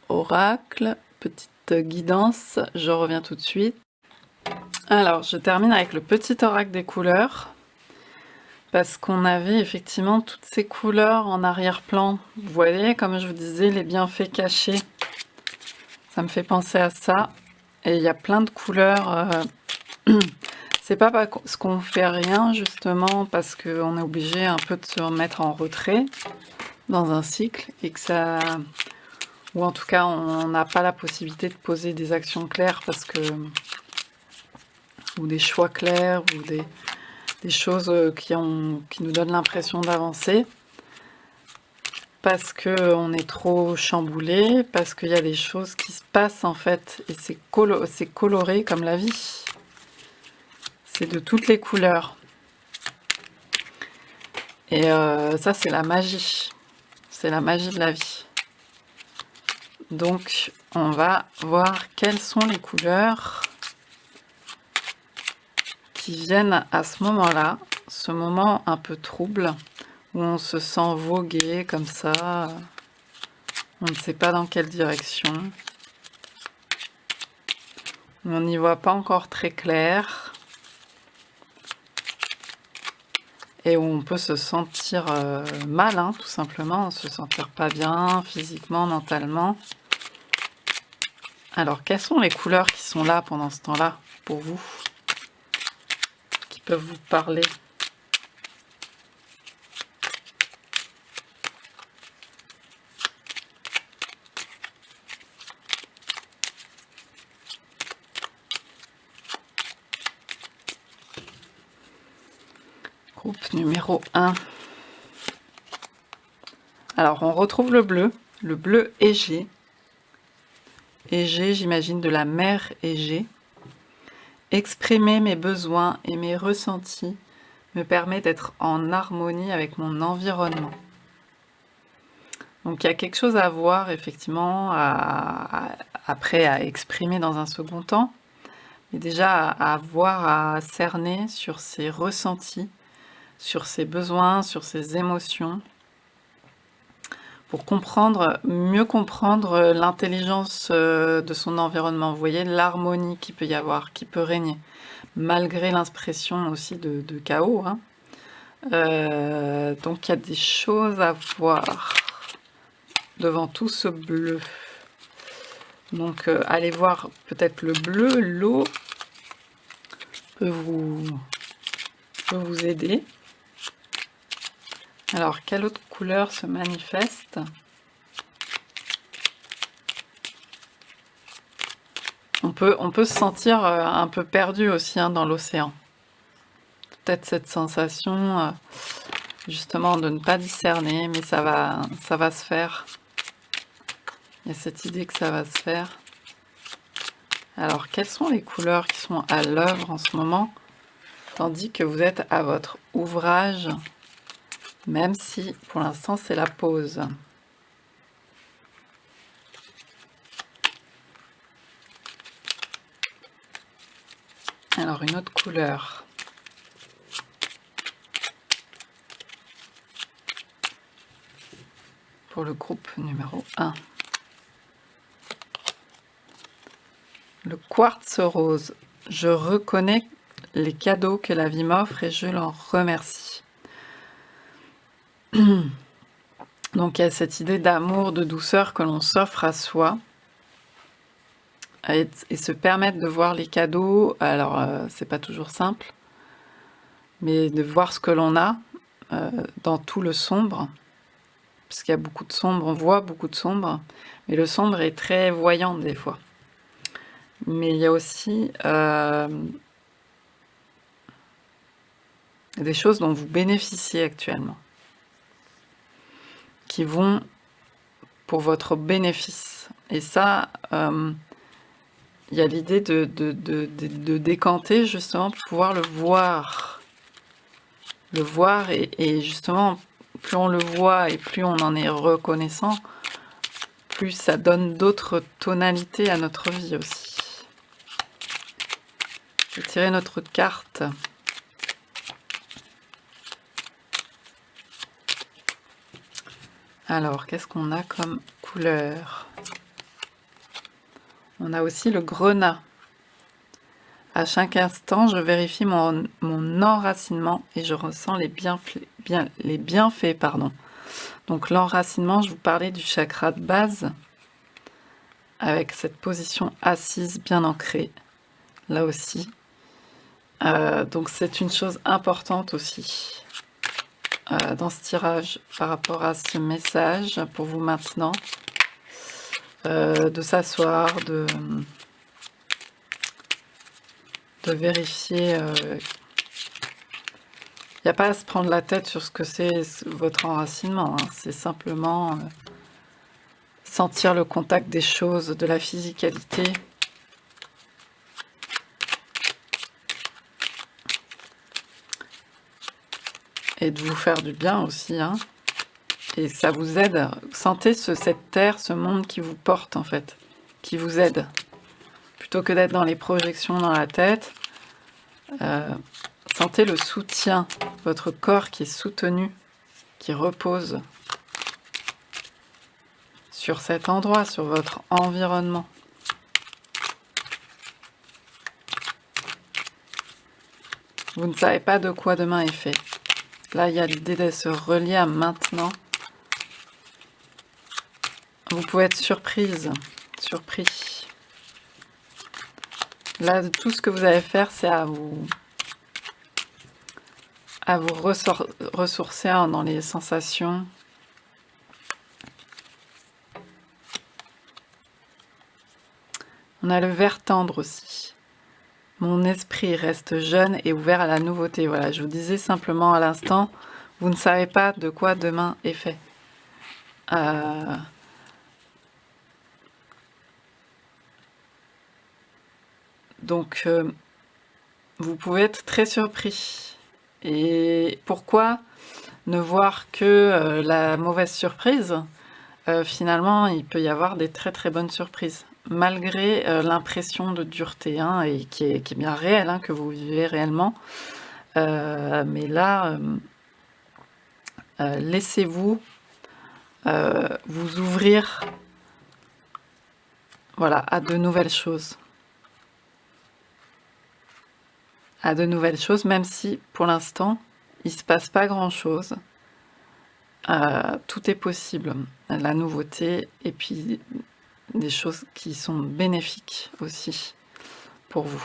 oracle, petite guidance, je reviens tout de suite. Alors, je termine avec le petit oracle des couleurs, parce qu'on avait effectivement toutes ces couleurs en arrière-plan. Vous voyez, comme je vous disais, les bienfaits cachés. Ça me fait penser à ça. Et il y a plein de couleurs. C'est pas parce qu'on fait rien, justement, parce qu'on est obligé un peu de se remettre en retrait dans un cycle, et que ça... Ou en tout cas, on n'a pas la possibilité de poser des actions claires, parce que... ou des choix clairs, ou des choses qui nous donnent l'impression d'avancer, parce qu'on est trop chamboulé, parce qu'il y a des choses qui se passent en fait, et c'est coloré comme la vie. C'est de toutes les couleurs. Et ça, c'est la magie. C'est la magie de la vie. Donc, on va voir quelles sont les couleurs qui viennent à ce moment-là, ce moment un peu trouble, où on se sent voguer comme ça, on ne sait pas dans quelle direction, on n'y voit pas encore très clair. et où on peut se sentir mal, hein, tout simplement, se sentir pas bien physiquement, mentalement. Alors, quelles sont les couleurs qui sont là pendant ce temps-là pour vous, qui peuvent vous parler? Groupe numéro 1. Alors, on retrouve le bleu Égée. Égée, j'imagine de la mer Égée. Exprimer mes besoins et mes ressentis me permet d'être en harmonie avec mon environnement. Donc il y a quelque chose à voir, effectivement, après à exprimer dans un second temps, mais déjà à voir, à cerner sur ses ressentis, sur ses besoins, sur ses émotions, pour mieux comprendre l'intelligence de son environnement. Vous voyez l'harmonie qu'il peut y avoir, qui peut régner, malgré l'impression aussi de chaos, hein. Donc il y a des choses à voir devant tout ce bleu. Donc allez voir peut-être le bleu, l'eau peut vous aider. Alors, quelle autre couleur se manifeste? On peut se sentir un peu perdu aussi, hein, dans l'océan. Peut-être cette sensation justement de ne pas discerner, mais ça va se faire. Il y a cette idée que ça va se faire. Alors, quelles sont les couleurs qui sont à l'œuvre en ce moment, tandis que vous êtes à votre ouvrage, même si pour l'instant c'est la pause? Alors, une autre couleur. Pour le groupe numéro 1. Le quartz rose. Je reconnais les cadeaux que la vie m'offre et je l'en remercie. Donc il y a cette idée d'amour, de douceur que l'on s'offre à soi et se permettre de voir les cadeaux. Alors c'est pas toujours simple, mais de voir ce que l'on a dans tout le sombre, parce qu'il y a beaucoup de sombre, on voit beaucoup de sombre, mais le sombre est très voyant des fois. Mais il y a aussi des choses dont vous bénéficiez actuellement, qui vont pour votre bénéfice. Et ça, il y a l'idée de décanter justement pour pouvoir le voir. Le voir et justement, plus on le voit et plus on en est reconnaissant, plus ça donne d'autres tonalités à notre vie aussi. Je vais tirer notre carte. Alors, qu'est-ce qu'on a comme couleur? On a aussi le grenat. À chaque instant, je vérifie mon enracinement et je ressens les bienfaits. Donc l'enracinement, je vous parlais du chakra de base, avec cette position assise bien ancrée, là aussi. Donc c'est une chose importante aussi dans ce tirage par rapport à ce message pour vous maintenant, de s'asseoir, de vérifier. Il n'y a pas à se prendre la tête sur ce que c'est votre enracinement, hein. C'est simplement sentir le contact des choses, de la physicalité. Et de vous faire du bien aussi, hein. Et ça vous aide. Sentez cette terre, ce monde qui vous porte en fait, qui vous aide. Plutôt que d'être dans les projections dans la tête, sentez le soutien, votre corps qui est soutenu, qui repose sur cet endroit, sur votre environnement. Vous ne savez pas de quoi demain est fait. Là, il y a l'idée de se relier à maintenant. Vous pouvez être surprise, surpris. Là, tout ce que vous allez faire, c'est à vous ressourcer dans les sensations. On a le ver tendre aussi. Mon esprit reste jeune et ouvert à la nouveauté. Voilà, je vous disais simplement à l'instant, vous ne savez pas de quoi demain est fait. Donc, vous pouvez être très surpris. Et pourquoi ne voir que la mauvaise surprise? Finalement, il peut y avoir des très très bonnes surprises, malgré l'impression de dureté, hein, et qui est bien réelle, hein, que vous vivez réellement. Mais là, laissez-vous vous ouvrir, voilà, à de nouvelles choses. À de nouvelles choses, même si pour l'instant, il ne se passe pas grand-chose. Tout est possible, la nouveauté, et puis des choses qui sont bénéfiques aussi pour vous.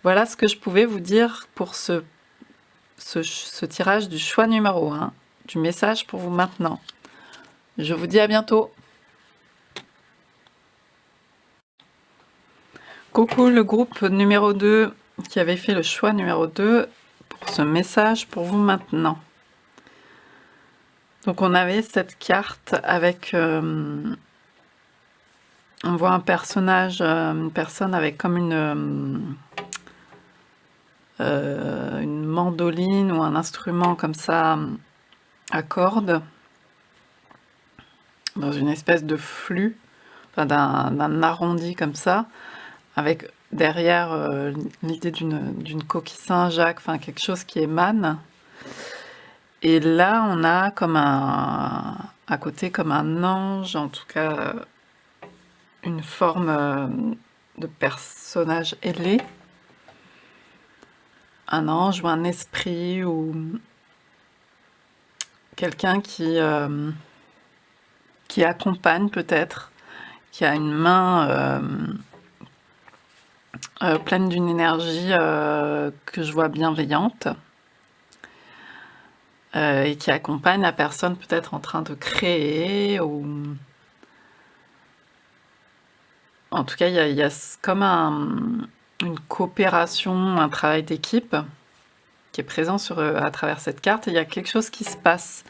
Voilà ce que je pouvais vous dire pour ce tirage du choix numéro 1, du message pour vous maintenant. Je vous dis à bientôt. Coucou le groupe numéro 2 qui avait fait le choix numéro 2 pour ce message pour vous maintenant. Donc on avait cette carte avec, on voit un personnage, une personne avec comme une mandoline ou un instrument comme ça à cordes, dans une espèce de flux, enfin d'un arrondi comme ça, avec derrière l'idée d'une coquille Saint-Jacques, enfin quelque chose qui émane. Et là, on a comme à côté comme un ange, en tout cas une forme de personnage ailé, un ange ou un esprit ou quelqu'un qui accompagne peut-être, qui a une main pleine d'une énergie que je vois bienveillante, et qui accompagne la personne peut-être en train de créer, ou en tout cas il y a comme une coopération, un travail d'équipe qui est présent à travers cette carte, et il y a quelque chose qui se passe,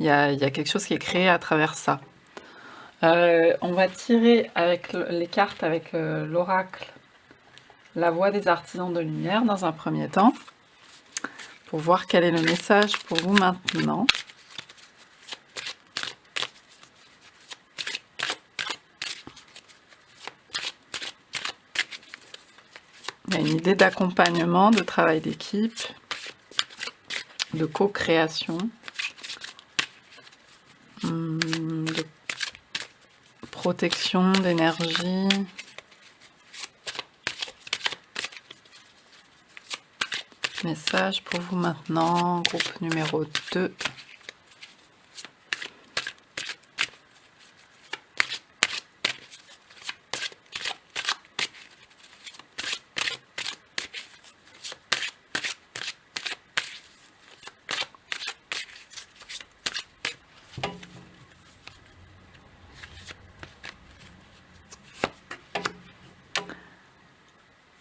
il y a quelque chose qui est créé à travers ça. On va tirer avec les cartes avec l'oracle La Voix des Artisans de Lumière dans un premier temps, pour voir quel est le message pour vous maintenant. Il y a une idée d'accompagnement, de travail d'équipe, de co-création, de protection d'énergie. Message pour vous maintenant, groupe numéro 2.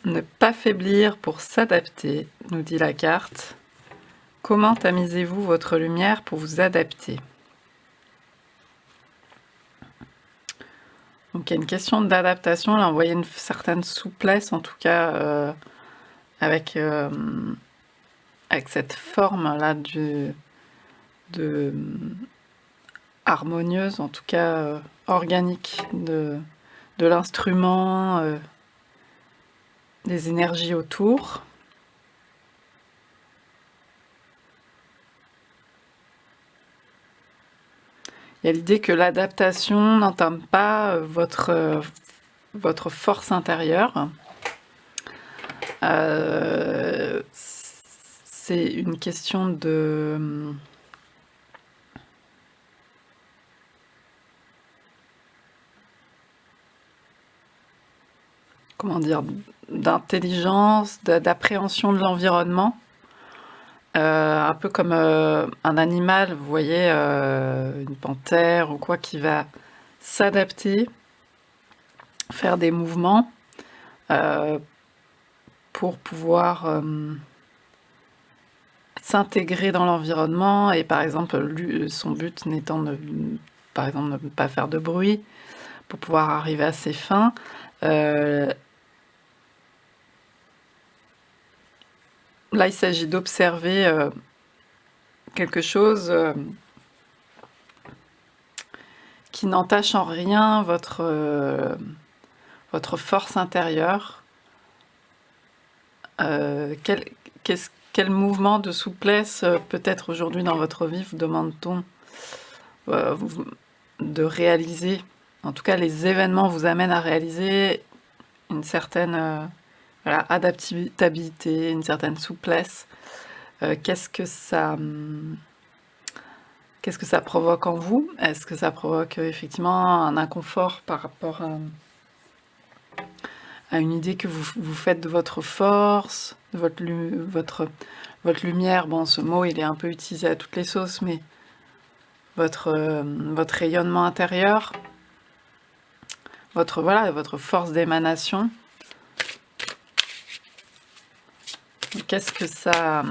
Ne pas faiblir pour s'adapter, nous dit la carte. Comment tamisez-vous votre lumière pour vous adapter? Donc il y a une question d'adaptation, là on voyait une certaine souplesse, en tout cas avec cette forme là de harmonieuse, en tout cas organique de l'instrument, des énergies autour. Il y a l'idée que l'adaptation n'entame pas votre force intérieure. c'est une question de... comment dire, d'intelligence, d'appréhension de l'environnement. Un peu comme un animal, vous voyez, une panthère ou quoi, qui va s'adapter, faire des mouvements pour pouvoir s'intégrer dans l'environnement, et par exemple, son but n'étant par exemple, ne pas faire de bruit, pour pouvoir arriver à ses fins. Là, il s'agit d'observer quelque chose qui n'entache en rien votre force intérieure. Quel mouvement de souplesse peut-être aujourd'hui dans votre vie vous demande-t-on de réaliser? En tout cas, les événements vous amènent à réaliser une certaine voilà, adaptabilité, une certaine souplesse. Qu'est-ce que ça provoque en vous? Est-ce que ça provoque effectivement un inconfort par rapport à une idée que vous faites de votre force, de votre lumière? Bon, ce mot, il est un peu utilisé à toutes les sauces, mais votre rayonnement intérieur, votre force d'émanation. Qu'est-ce que ça...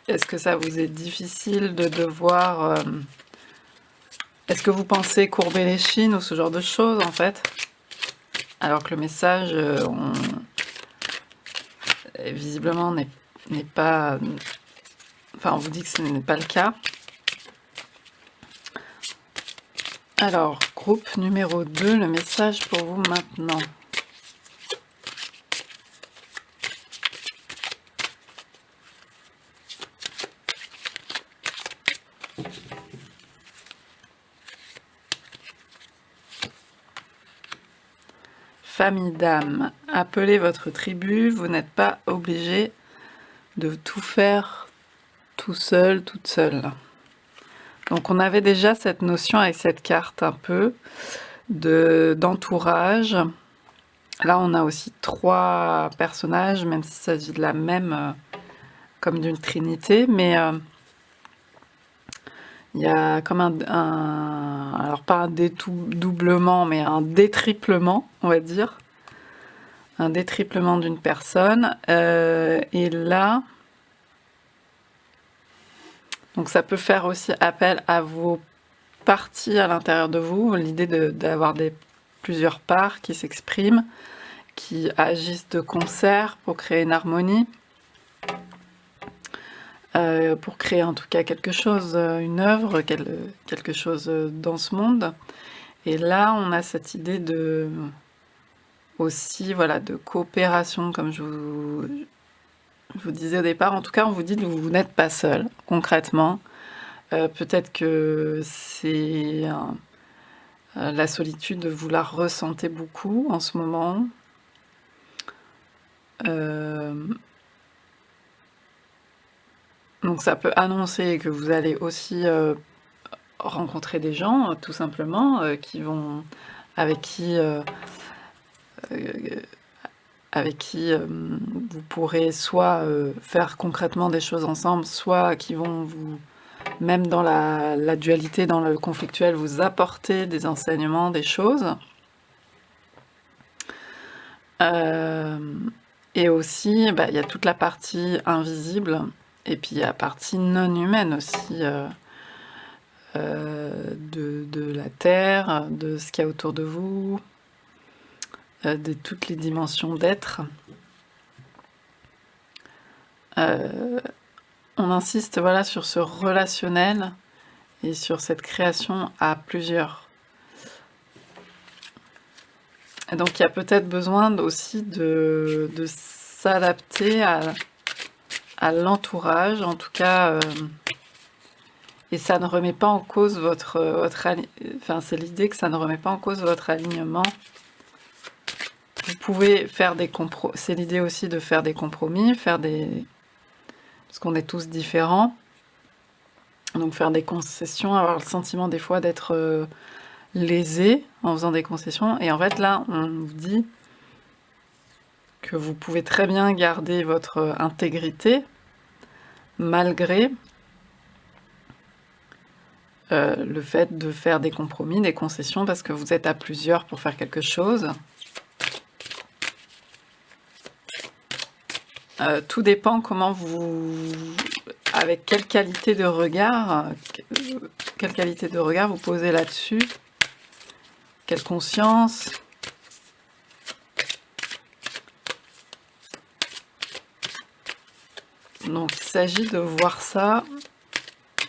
Est-ce que ça vous est difficile de devoir... est-ce que vous pensez courber les chines ou ce genre de choses, en fait? Alors que le message, visiblement, n'est pas... Enfin, on vous dit que ce n'est pas le cas. Alors, groupe numéro 2, le message pour vous maintenant. Famille d'âme, appelez votre tribu, vous n'êtes pas obligé de tout faire tout seul, toute seule. Donc on avait déjà cette notion avec cette carte un peu d'entourage. Là on a aussi 3 personnages, même s'il s'agit de la même, comme d'une trinité, mais il y a comme alors pas un dédoublement, mais un détriplement, on va dire. Un détriplement d'une personne. Et là, donc ça peut faire aussi appel à vos parties à l'intérieur de vous, l'idée d'avoir plusieurs parts qui s'expriment, qui agissent de concert pour créer une harmonie. Pour créer en tout cas quelque chose, une œuvre, quelque chose dans ce monde. Et là, on a cette idée aussi, voilà, de coopération, comme je vous disais au départ. En tout cas, on vous dit que vous n'êtes pas seul, concrètement. Peut-être que c'est la solitude, vous la ressentez beaucoup en ce moment. Donc ça peut annoncer que vous allez aussi rencontrer des gens, tout simplement, avec qui vous pourrez soit faire concrètement des choses ensemble, soit qui vont même dans la dualité, dans le conflictuel, vous apporter des enseignements, des choses. Et aussi, il y a toute la partie invisible, et puis il y a la partie non humaine aussi, de la Terre, de ce qu'il y a autour de vous, de toutes les dimensions d'être. On insiste voilà, sur ce relationnel et sur cette création à plusieurs. Et donc il y a peut-être besoin aussi de s'adapter à l'entourage, en tout cas Et ça ne remet pas en cause enfin, c'est l'idée que ça ne remet pas en cause votre alignement. Vous pouvez faire des compromis. C'est l'idée aussi de faire des compromis, parce qu'on est tous différents. Donc faire des concessions, avoir le sentiment des fois d'être lésé en faisant des concessions. Et en fait là, on vous dit que vous pouvez très bien garder votre intégrité malgré le fait de faire des compromis, des concessions, parce que vous êtes à plusieurs pour faire quelque chose. Tout dépend comment avec quelle qualité de regard vous posez là-dessus, quelle conscience. Donc il s'agit de voir ça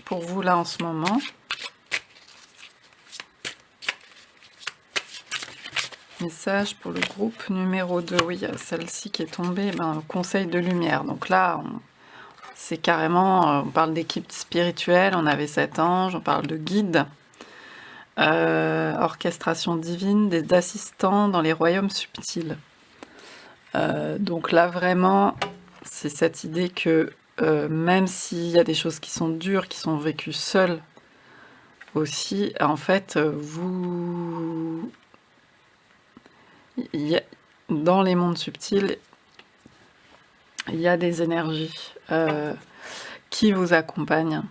pour vous là en ce moment. Message pour le groupe numéro 2. Oui, celle-ci qui est tombée, conseil de lumière. Donc là, c'est carrément, on parle d'équipe spirituelle, on avait 7 anges, on parle de guide, orchestration divine, des assistants dans les royaumes subtils. Donc là, vraiment, c'est cette idée que même s'il y a des choses qui sont dures, qui sont vécues seules aussi, en fait, dans les mondes subtils, il y a des énergies qui vous accompagnent.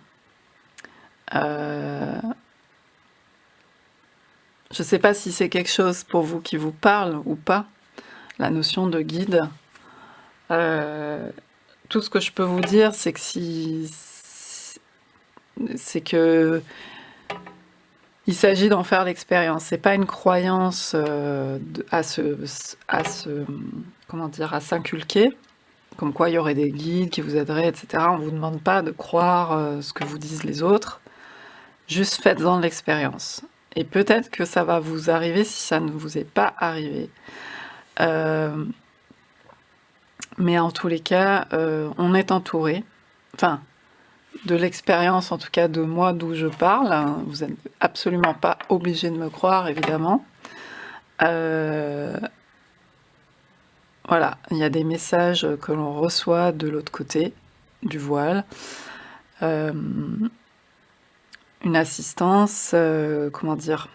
Je ne sais pas si c'est quelque chose pour vous qui vous parle ou pas, la notion de guide. Tout ce que je peux vous dire, c'est que il s'agit d'en faire l'expérience. C'est pas une croyance à s'inculquer, comme quoi il y aurait des guides qui vous aideraient, etc. On vous demande pas de croire ce que vous disent les autres. Juste faites-en l'expérience. Et peut-être que ça va vous arriver si ça ne vous est pas arrivé. Mais en tous les cas, on est entouré. Enfin, de l'expérience, en tout cas de moi d'où je parle. Vous n'êtes absolument pas obligé de me croire, évidemment. Voilà, il y a des messages que l'on reçoit de l'autre côté du voile. Une assistance, comment dire,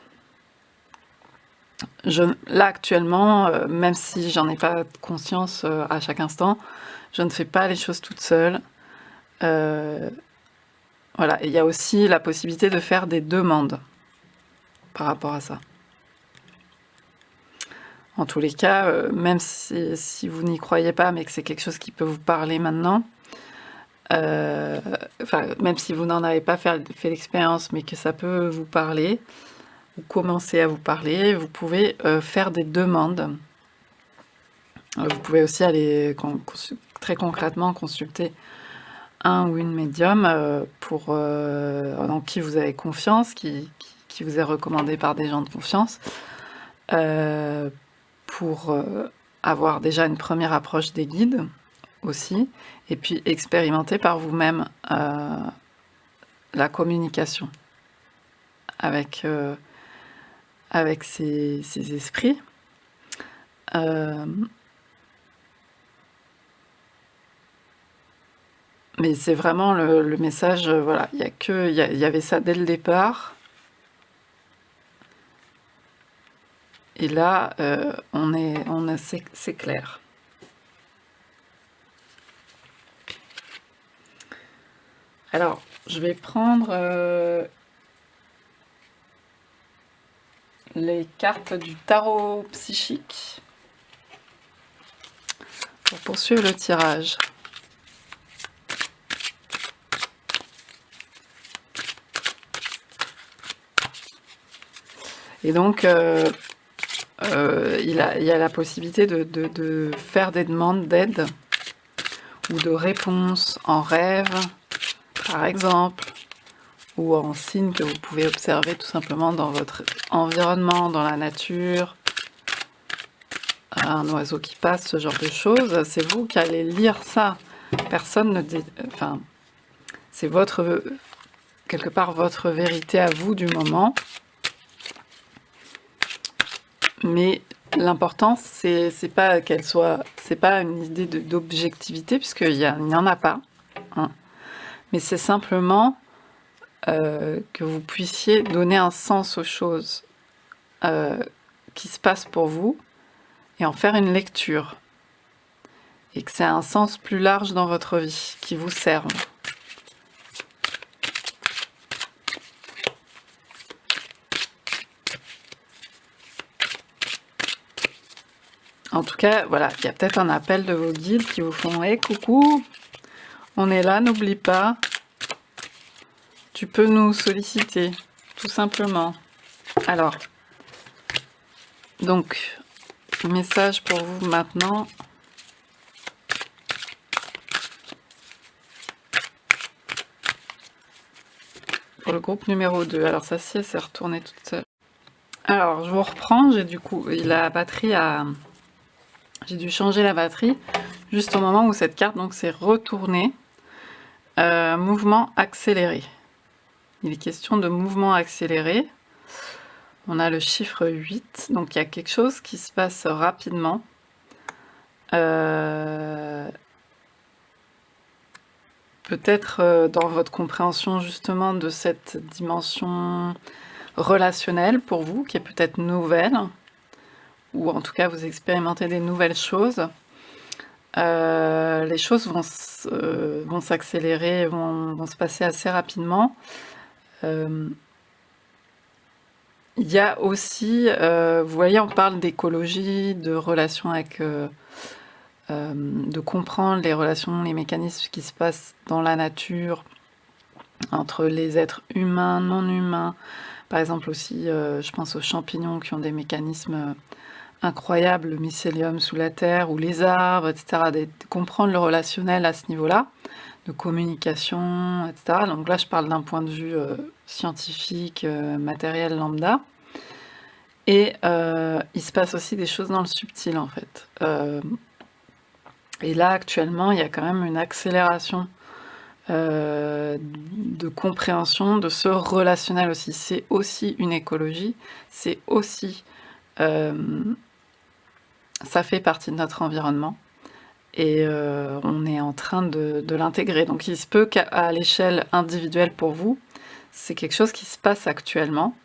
là actuellement, même si j'en ai pas conscience à chaque instant, je ne fais pas les choses toute seule. Voilà, et il y a aussi la possibilité de faire des demandes par rapport à ça. En tous les cas, même si vous n'y croyez pas, mais que c'est quelque chose qui peut vous parler maintenant, même si vous n'en avez pas fait l'expérience, mais que ça peut vous parler, ou commencer à vous parler, vous pouvez faire des demandes. Vous pouvez aussi aller très concrètement consulter un ou une médium en qui vous avez confiance, qui vous est recommandé par des gens de confiance, pour avoir déjà une première approche des guides aussi, et puis expérimenter par vous-même la communication avec ces esprits. Mais c'est vraiment le message, voilà, il y avait ça dès le départ. Et là, c'est clair. Alors, je vais prendre les cartes du tarot psychique pour poursuivre le tirage. Et donc, il y a la possibilité de faire des demandes d'aide ou de réponses en rêve, par exemple, ou en signe que vous pouvez observer tout simplement dans votre environnement, dans la nature, un oiseau qui passe, ce genre de choses. C'est vous qui allez lire ça. Personne ne dit... Enfin, c'est votre quelque part votre vérité à vous du moment. Mais l'important, c'est pas qu'elle soit, c'est pas une idée d'objectivité, puisqu'il n'y en a pas, hein. Mais c'est simplement que vous puissiez donner un sens aux choses qui se passent pour vous et en faire une lecture. Et que c'est un sens plus large dans votre vie qui vous serve. En tout cas, voilà, il y a peut-être un appel de vos guides qui vous font « Hey, coucou, on est là, n'oublie pas, tu peux nous solliciter, tout simplement. » Alors, donc, message pour vous maintenant. Pour le groupe numéro 2. Alors, ça, si, elle s'est retournée toute seule. Alors, je vous reprends. La batterie a... J'ai dû changer la batterie juste au moment où cette carte donc s'est retournée. Mouvement accéléré. Il est question de mouvement accéléré. On a le chiffre 8, donc il y a quelque chose qui se passe rapidement. Peut-être dans votre compréhension justement de cette dimension relationnelle pour vous, qui est peut-être nouvelle, ou en tout cas vous expérimentez des nouvelles choses. Les choses vont s'accélérer, vont se passer assez rapidement. Il y a aussi, vous voyez, on parle d'écologie, de relations avec... de comprendre les relations, les mécanismes qui se passent dans la nature, entre les êtres humains, non humains. Par exemple aussi, je pense aux champignons qui ont des mécanismes incroyables, le mycélium sous la terre, ou les arbres, etc. De comprendre le relationnel à ce niveau-là, de communication, etc. Donc là, je parle d'un point de vue scientifique, matériel, lambda. Et il se passe aussi des choses dans le subtil, en fait. Et là, actuellement, il y a quand même une accélération de compréhension de ce relationnel aussi. C'est aussi une écologie, c'est aussi... ça fait partie de notre environnement et on est en train de l'intégrer. Donc il se peut qu'à l'échelle individuelle pour vous, c'est quelque chose qui se passe actuellement.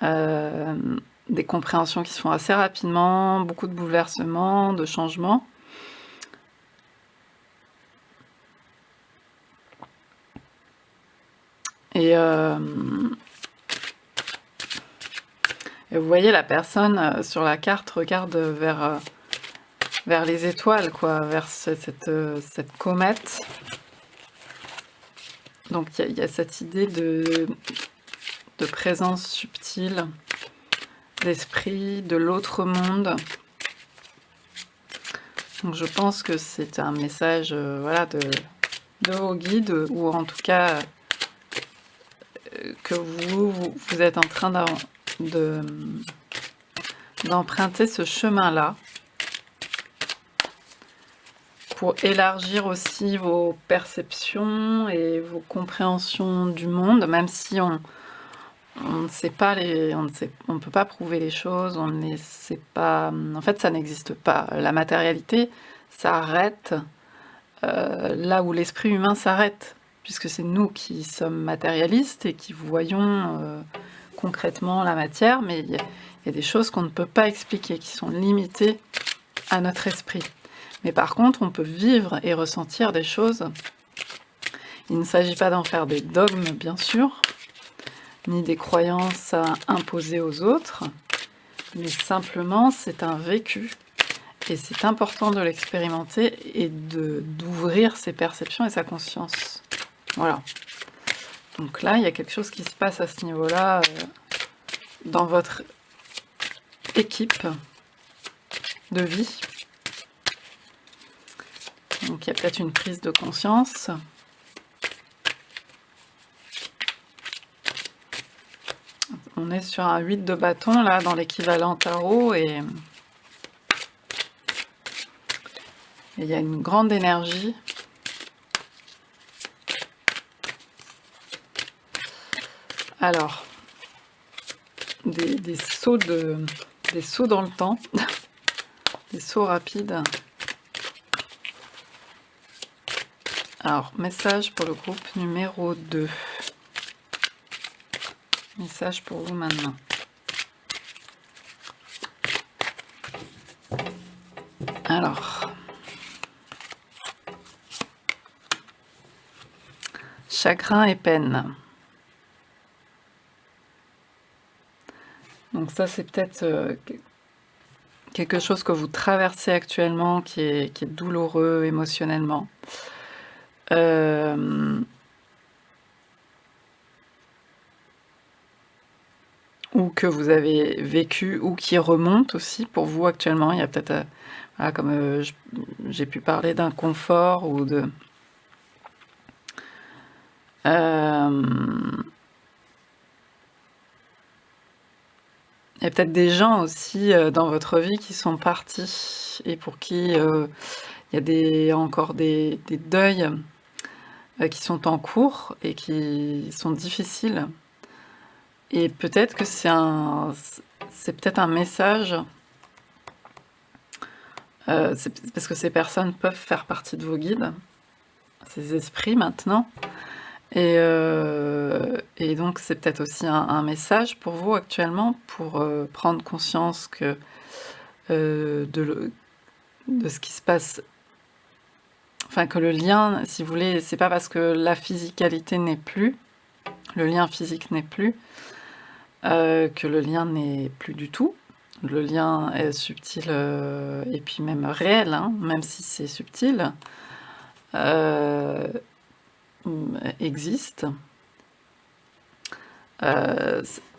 Des compréhensions qui se font assez rapidement, beaucoup de bouleversements, de changements. Et vous voyez, la personne sur la carte regarde vers les étoiles, quoi, vers cette comète. Donc il y a cette idée de présence subtile, d'esprit, de l'autre monde. Donc je pense que c'est un message voilà, de vos guides, ou en tout cas que vous êtes en train d'emprunter ce chemin-là pour élargir aussi vos perceptions et vos compréhensions du monde, même si on ne sait pas on ne peut pas prouver les choses, on ne sait pas, en fait ça n'existe pas. La matérialité s'arrête là où l'esprit humain s'arrête, puisque c'est nous qui sommes matérialistes et qui voyons concrètement la matière, mais il y a des choses qu'on ne peut pas expliquer, qui sont limitées à notre esprit. Mais par contre, on peut vivre et ressentir des choses. Il ne s'agit pas d'en faire des dogmes, bien sûr, ni des croyances à imposer aux autres, mais simplement, c'est un vécu. Et c'est important de l'expérimenter et d'ouvrir ses perceptions et sa conscience. Voilà. Donc là, il y a quelque chose qui se passe à ce niveau-là dans votre équipe de vie. Donc il y a peut-être une prise de conscience. On est sur un 8 de bâton, là, dans l'équivalent tarot, et il y a une grande énergie. Alors, des sauts dans le temps, des sauts rapides. Alors, message pour le groupe numéro 2. Message pour vous maintenant. Alors, chagrin et peine. Donc ça, c'est peut-être quelque chose que vous traversez actuellement qui est douloureux émotionnellement. Ou que vous avez vécu, ou qui remonte aussi pour vous actuellement. Il y a peut-être, voilà, comme j'ai pu parler d'inconfort ou de... Il y a peut-être des gens aussi dans votre vie qui sont partis et pour qui il y a encore des deuils qui sont en cours et qui sont difficiles. Et peut-être que c'est peut-être un message, parce que ces personnes peuvent faire partie de vos guides, ces esprits maintenant. Et donc c'est peut-être aussi un message pour vous actuellement, pour prendre conscience que de ce qui se passe, enfin que le lien, si vous voulez, c'est pas parce que la physicalité n'est plus, le lien physique n'est plus, que le lien n'est plus du tout. Le lien est subtil et puis même réel, hein, même si c'est subtil, existe.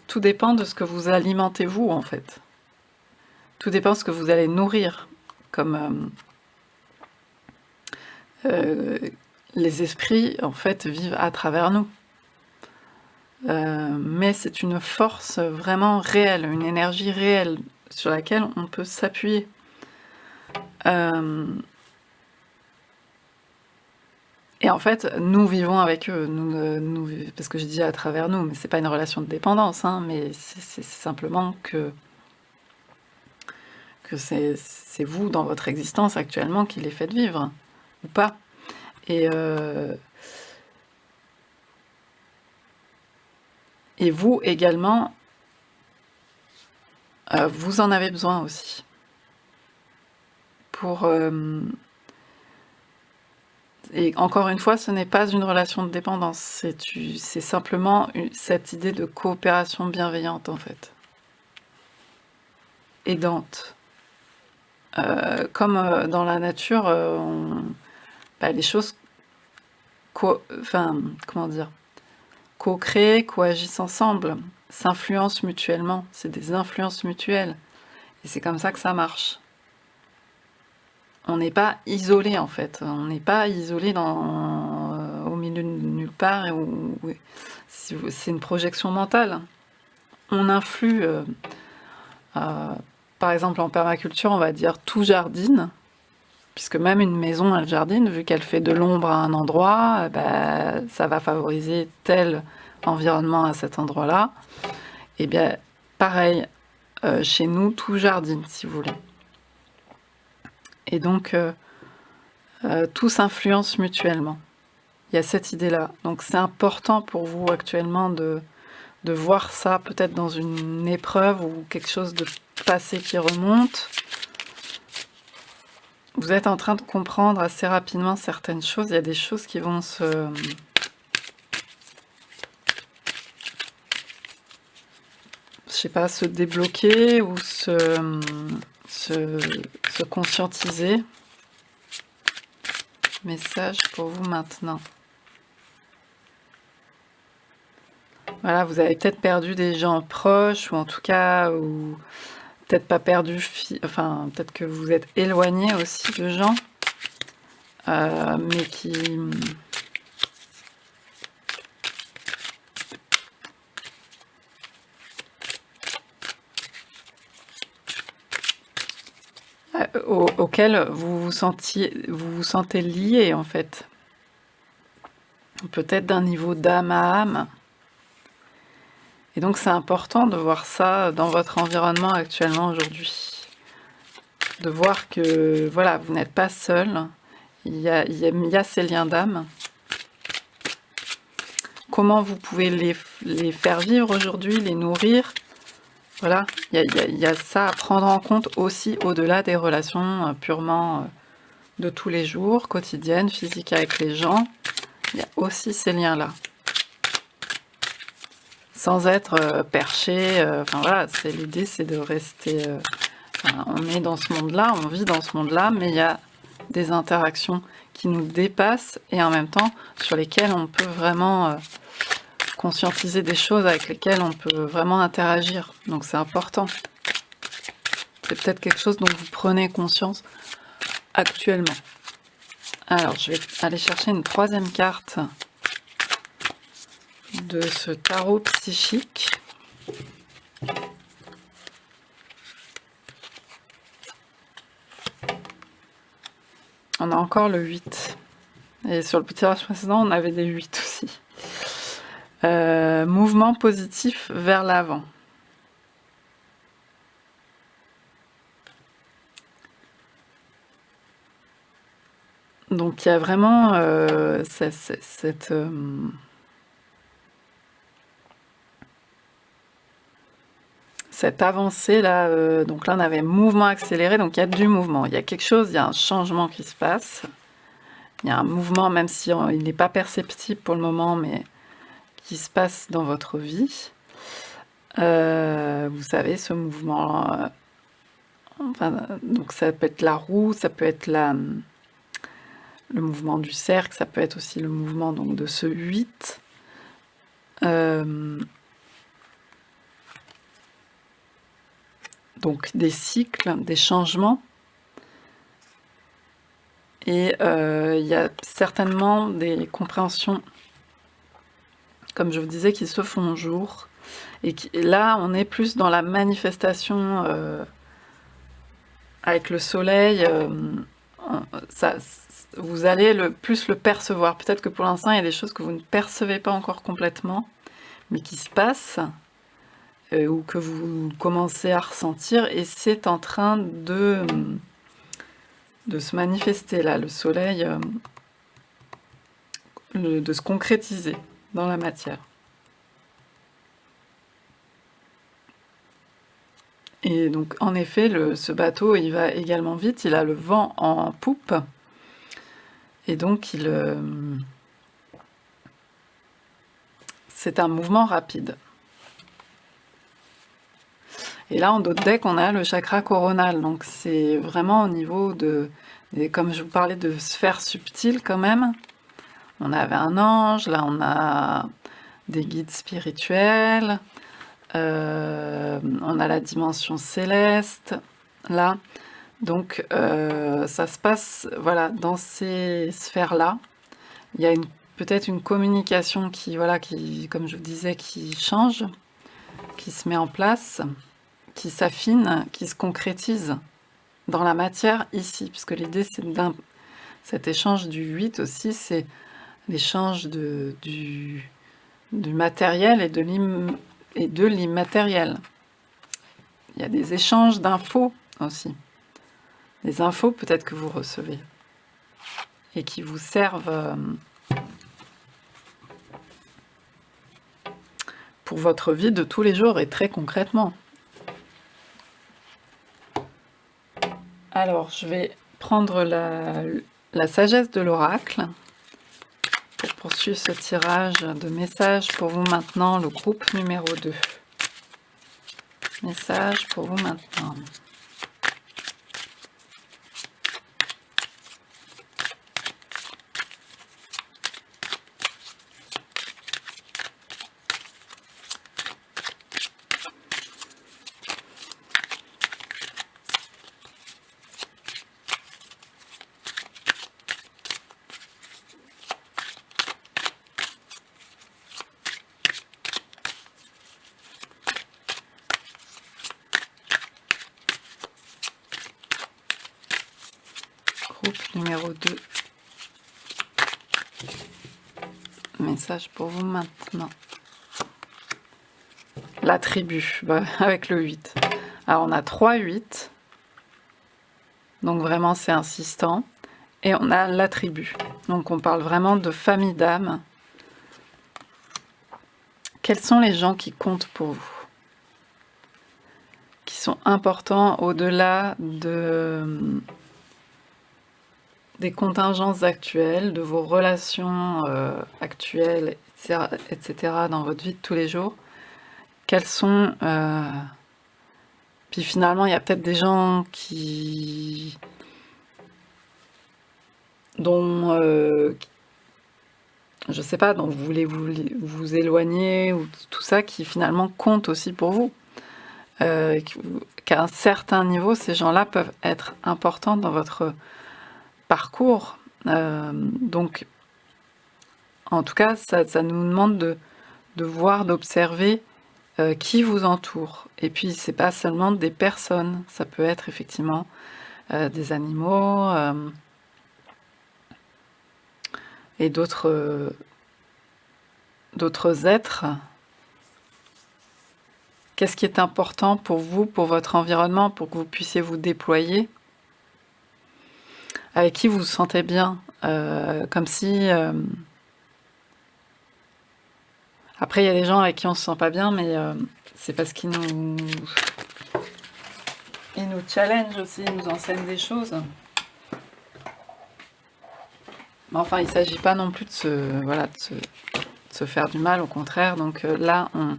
Tout dépend de ce que vous alimentez vous, en fait. Tout dépend de ce que vous allez nourrir, comme les esprits, en fait, vivent à travers nous. Mais c'est une force vraiment réelle, une énergie réelle sur laquelle on peut s'appuyer. Et en fait, nous vivons avec eux, parce que je dis à travers nous, mais c'est pas une relation de dépendance, hein, mais c'est simplement que c'est vous dans votre existence actuellement qui les faites vivre, ou pas. Et vous également, vous en avez besoin aussi. Et encore une fois, ce n'est pas une relation de dépendance, c'est simplement cette idée de coopération bienveillante, en fait. Aidante. Comme dans la nature, les choses comment dire, co-créent, coagissent ensemble, s'influencent mutuellement, c'est des influences mutuelles, et c'est comme ça que ça marche. On n'est pas isolé, en fait, on n'est pas isolé au milieu de nulle part, c'est une projection mentale. On influe, par exemple en permaculture, on va dire tout jardine, puisque même une maison, elle jardine, vu qu'elle fait de l'ombre à un endroit, ça va favoriser tel environnement à cet endroit-là. Et bien, pareil, chez nous, tout jardine, si vous voulez. Et donc, tout s'influence mutuellement. Il y a cette idée-là. Donc, c'est important pour vous actuellement de voir ça, peut-être dans une épreuve ou quelque chose de passé qui remonte. Vous êtes en train de comprendre assez rapidement certaines choses. Il y a des choses qui vont se débloquer ou se conscientiser. Message pour vous maintenant. Voilà, vous avez peut-être perdu des gens proches, ou en tout cas, ou peut-être pas perdu, peut-être que vous êtes éloigné aussi de gens, mais qui... auquel vous vous sentez lié, en fait. Peut-être d'un niveau d'âme à âme. Et donc c'est important de voir ça dans votre environnement actuellement aujourd'hui. De voir que voilà, vous n'êtes pas seul, il y a ces liens d'âme. Comment vous pouvez les faire vivre aujourd'hui, les nourrir. Voilà, il y a ça à prendre en compte aussi au-delà des relations purement de tous les jours, quotidiennes, physiques avec les gens. Il y a aussi ces liens-là. Sans être perché, enfin voilà, l'idée c'est de rester... enfin, on est dans ce monde-là, on vit dans ce monde-là, mais il y a des interactions qui nous dépassent et en même temps sur lesquelles on peut vraiment conscientiser des choses avec lesquelles on peut vraiment interagir. Donc c'est important. C'est peut-être quelque chose dont vous prenez conscience actuellement. Alors je vais aller chercher une troisième carte de ce tarot psychique. On a encore le 8. Et sur le petit tirage précédent, on avait des 8 aussi. Mouvement positif vers l'avant. Donc il y a vraiment cette avancée là. Donc là on avait mouvement accéléré, donc il y a du mouvement. Il y a quelque chose, il y a un changement qui se passe. Il y a un mouvement, même si il n'est pas perceptible pour le moment, mais qui se passe dans votre vie. Vous savez, ce mouvement, enfin, donc ça peut être la roue, ça peut être le mouvement du cercle, ça peut être aussi le mouvement donc, de ce 8. Donc des cycles, des changements. Et il y a certainement des compréhensions, comme je vous disais, qui se font jour. Et là, on est plus dans la manifestation avec le soleil. Vous allez plus le percevoir. Peut-être que pour l'instant, il y a des choses que vous ne percevez pas encore complètement, mais qui se passent, ou que vous commencez à ressentir, et c'est en train de se manifester là, le soleil, de se concrétiser dans la matière. Et donc en effet, ce bateau, il va également vite, il a le vent en poupe, et donc c'est un mouvement rapide. Et là, en dos de deck, on a le chakra coronal, donc c'est vraiment au niveau comme je vous parlais de sphères subtiles quand même. On avait un ange, là on a des guides spirituels, on a la dimension céleste, là. Donc ça se passe voilà, dans ces sphères-là. Il y a peut-être une communication qui, comme je vous disais, qui change, qui se met en place, qui s'affine, qui se concrétise dans la matière ici, puisque l'idée c'est cet échange du 8 aussi, c'est l'échange du matériel et de l'immatériel. Il y a des échanges d'infos aussi. Des infos peut-être que vous recevez et qui vous servent pour votre vie de tous les jours et très concrètement. Alors, je vais prendre la sagesse de l'oracle pour poursuivre ce tirage de messages pour vous maintenant, le groupe numéro 2. Message pour vous maintenant. Groupe numéro 2. Message pour vous maintenant. La tribu, avec le 8. Alors on a 3 8, donc vraiment c'est insistant. Et on a la tribu, donc on parle vraiment de famille d'âme. Quels sont les gens qui comptent pour vous? Qui sont importants au-delà des contingences actuelles, de vos relations actuelles, etc., dans votre vie de tous les jours? Quels sont... Puis finalement, il y a peut-être des gens dont... je sais pas, dont vous voulez vous éloigner, ou tout ça, qui finalement compte aussi pour vous. Qu'à un certain niveau, ces gens-là peuvent être importants dans votre parcours. Donc, en tout cas, ça nous demande de voir, d'observer qui vous entoure. Et puis, c'est pas seulement des personnes, ça peut être effectivement des animaux et d'autres êtres. Qu'est-ce qui est important pour vous, pour votre environnement, pour que vous puissiez vous déployer? Avec qui vous vous sentez bien, comme si... Après, il y a des gens avec qui on se sent pas bien, mais c'est parce qu'ils nous challenge aussi, ils nous enseignent des choses. Mais enfin, il ne s'agit pas non plus de se faire du mal, au contraire. Donc là, on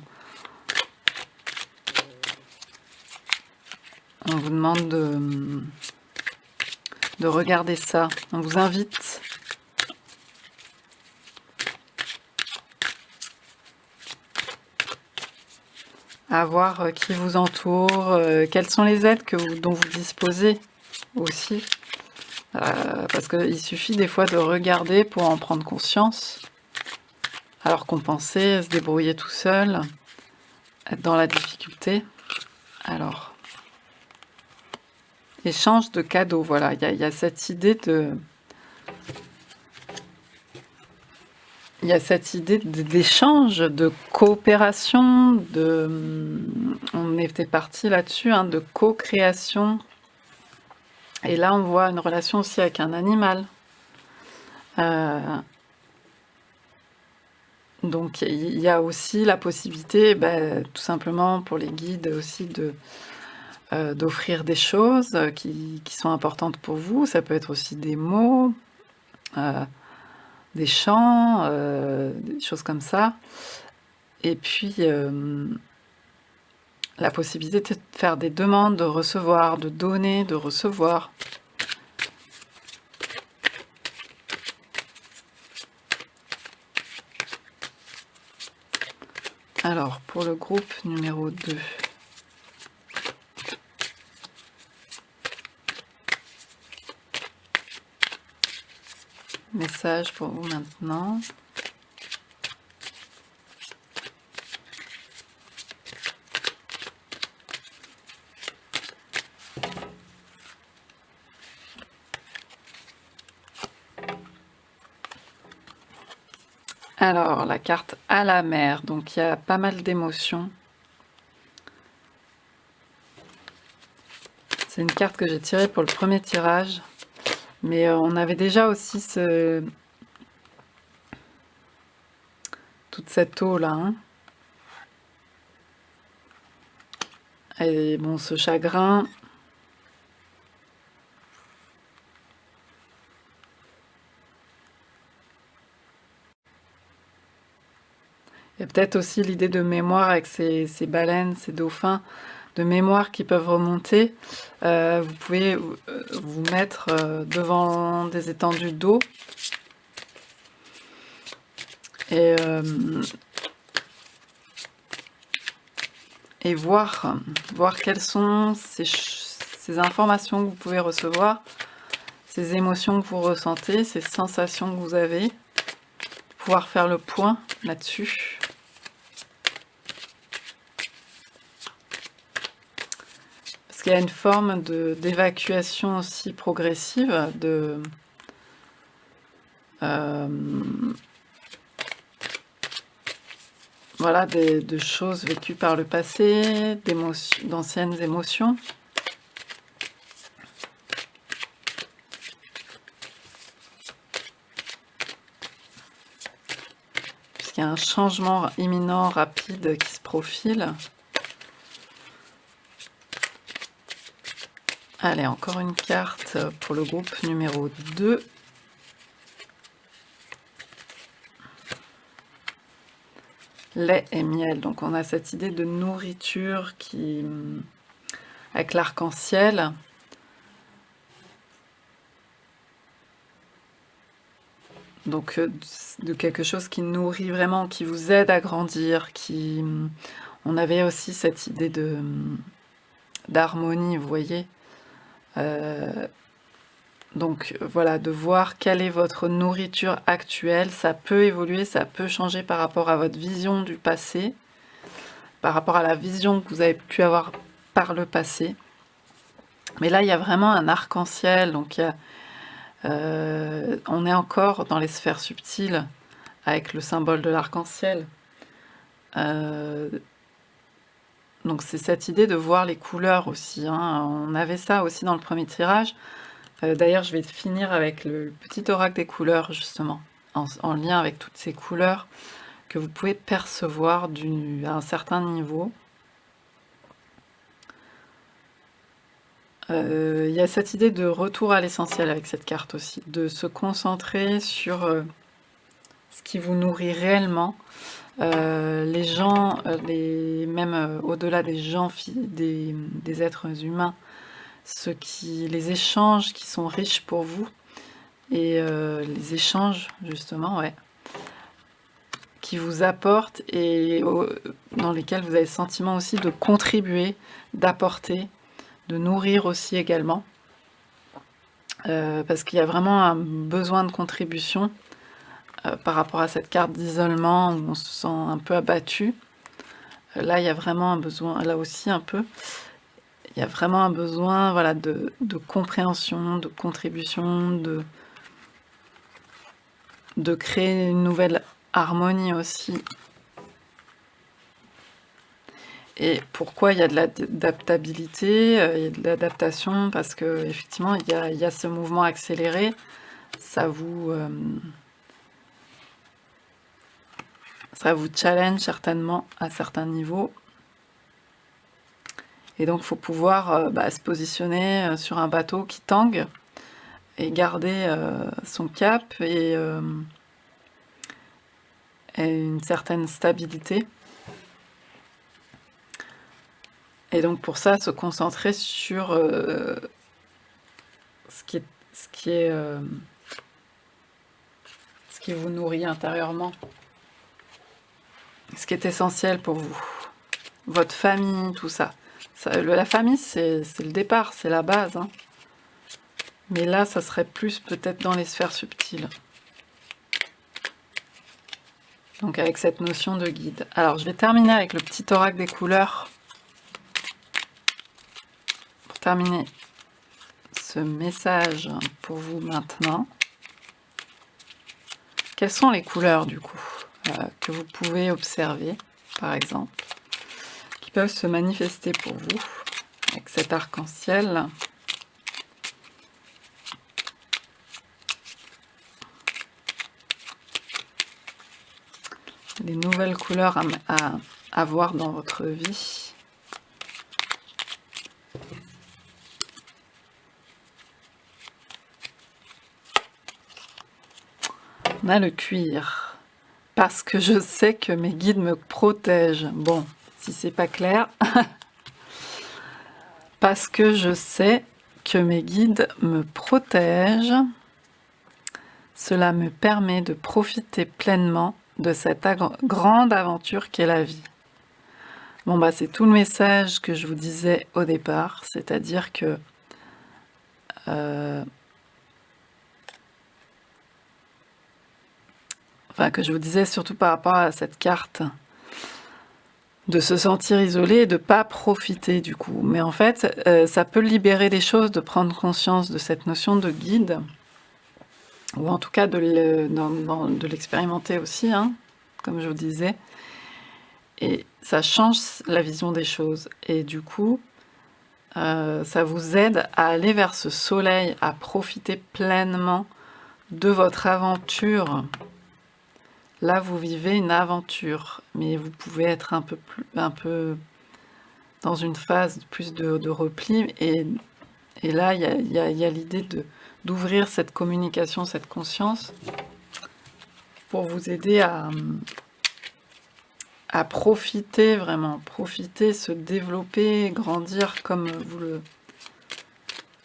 vous demande de regarder ça. On vous invite à voir qui vous entoure, quelles sont les aides dont vous disposez aussi. Parce qu'il suffit des fois de regarder pour en prendre conscience, alors qu'on pensait se débrouiller tout seul, être dans la difficulté. Alors, échange de cadeaux, voilà, il y a cette idée de... Il y a cette idée d'échange, de coopération, on était parti là-dessus, hein, de co-création. Et là, on voit une relation aussi avec un animal. Donc, il y a aussi la possibilité, tout simplement pour les guides aussi, d'offrir des choses qui sont importantes pour vous. Ça peut être aussi des mots, des chants, des choses comme ça. Et puis, la possibilité de faire des demandes, de recevoir, de donner, de recevoir. Alors, pour le groupe numéro 2. Message pour vous maintenant. Alors, la carte à la mer, donc il y a pas mal d'émotions. C'est une carte que j'ai tirée pour le premier tirage, mais on avait déjà aussi toute cette eau là. Hein. Et bon, ce chagrin... Il y a peut-être aussi l'idée de mémoire avec ces baleines, ces dauphins, de mémoire qui peuvent remonter. Vous pouvez vous mettre devant des étendues d'eau et voir quelles sont ces informations que vous pouvez recevoir, ces émotions que vous ressentez, ces sensations que vous avez, pouvoir faire le point là-dessus. Parce qu'il y a une forme d'évacuation aussi progressive, voilà, de choses vécues par le passé, d'anciennes émotions. Puisqu'il y a un changement imminent, rapide qui se profile. Allez, encore une carte pour le groupe numéro 2. Lait et miel. Donc on a cette idée de nourriture qui, avec l'arc-en-ciel. Donc de quelque chose qui nourrit vraiment, qui vous aide à grandir, qui... On avait aussi cette idée d'harmonie, vous voyez. Donc voilà, de voir quelle est votre nourriture actuelle. Ça peut évoluer, ça peut changer par rapport à votre vision du passé, par rapport à la vision que vous avez pu avoir par le passé. Mais là, il y a vraiment un arc-en-ciel, donc il y a... on est encore dans les sphères subtiles avec le symbole de l'arc-en-ciel. Donc c'est cette idée de voir les couleurs aussi. Hein. On avait ça aussi dans le premier tirage. D'ailleurs, je vais finir avec le petit oracle des couleurs, justement, en lien avec toutes ces couleurs que vous pouvez percevoir à un certain niveau. Il y a cette idée de retour à l'essentiel avec cette carte aussi, de se concentrer sur ce qui vous nourrit réellement. Les gens, même au-delà des gens, des êtres humains, les échanges qui sont riches pour vous, et les échanges, justement, ouais, qui vous apportent et dans lesquels vous avez le sentiment aussi de contribuer, d'apporter, de nourrir aussi également, parce qu'il y a vraiment un besoin de contribution par rapport à cette carte d'isolement où on se sent un peu abattu. Là, il y a vraiment un besoin, là aussi un peu, il y a vraiment un besoin, voilà, de compréhension, de contribution, de créer une nouvelle harmonie aussi. Et pourquoi il y a de l'adaptabilité, il y a de l'adaptation, parce que effectivement il y a ce mouvement accéléré, ça vous challenge certainement à certains niveaux. Et donc il faut pouvoir se positionner sur un bateau qui tangue et garder son cap et une certaine stabilité. Et donc pour ça, se concentrer sur ce qui vous nourrit intérieurement, ce qui est essentiel pour vous, votre famille, tout ça. La famille, c'est le départ, c'est la base. Hein. Mais là, ça serait plus peut-être dans les sphères subtiles. Donc avec cette notion de guide. Alors je vais terminer avec le petit oracle des couleurs. Pour terminer ce message pour vous maintenant. Quelles sont les couleurs du coup que vous pouvez observer, par exemple, qui peuvent se manifester pour vous avec cet arc-en-ciel? Les nouvelles couleurs à avoir dans votre vie. On a le cuir. Parce que je sais que mes guides me protègent. Bon, si c'est pas clair. Parce que je sais que mes guides me protègent. Cela me permet de profiter pleinement de cette grande aventure qu'est la vie. Bon, bah, c'est tout le message que je vous disais au départ, c'est-à-dire que que je vous disais surtout par rapport à cette carte, de se sentir isolé et de ne pas profiter du coup. Mais en fait, ça peut libérer des choses, de prendre conscience de cette notion de guide, ou en tout cas de l'expérimenter aussi, hein, comme je vous disais. Et ça change la vision des choses. Et du coup, ça vous aide à aller vers ce soleil, à profiter pleinement de votre aventure. Là, vous vivez une aventure, mais vous pouvez être un peu dans une phase plus de repli. Et là, il y a l'idée d'ouvrir cette communication, cette conscience, pour vous aider à profiter vraiment, profiter, se développer, grandir comme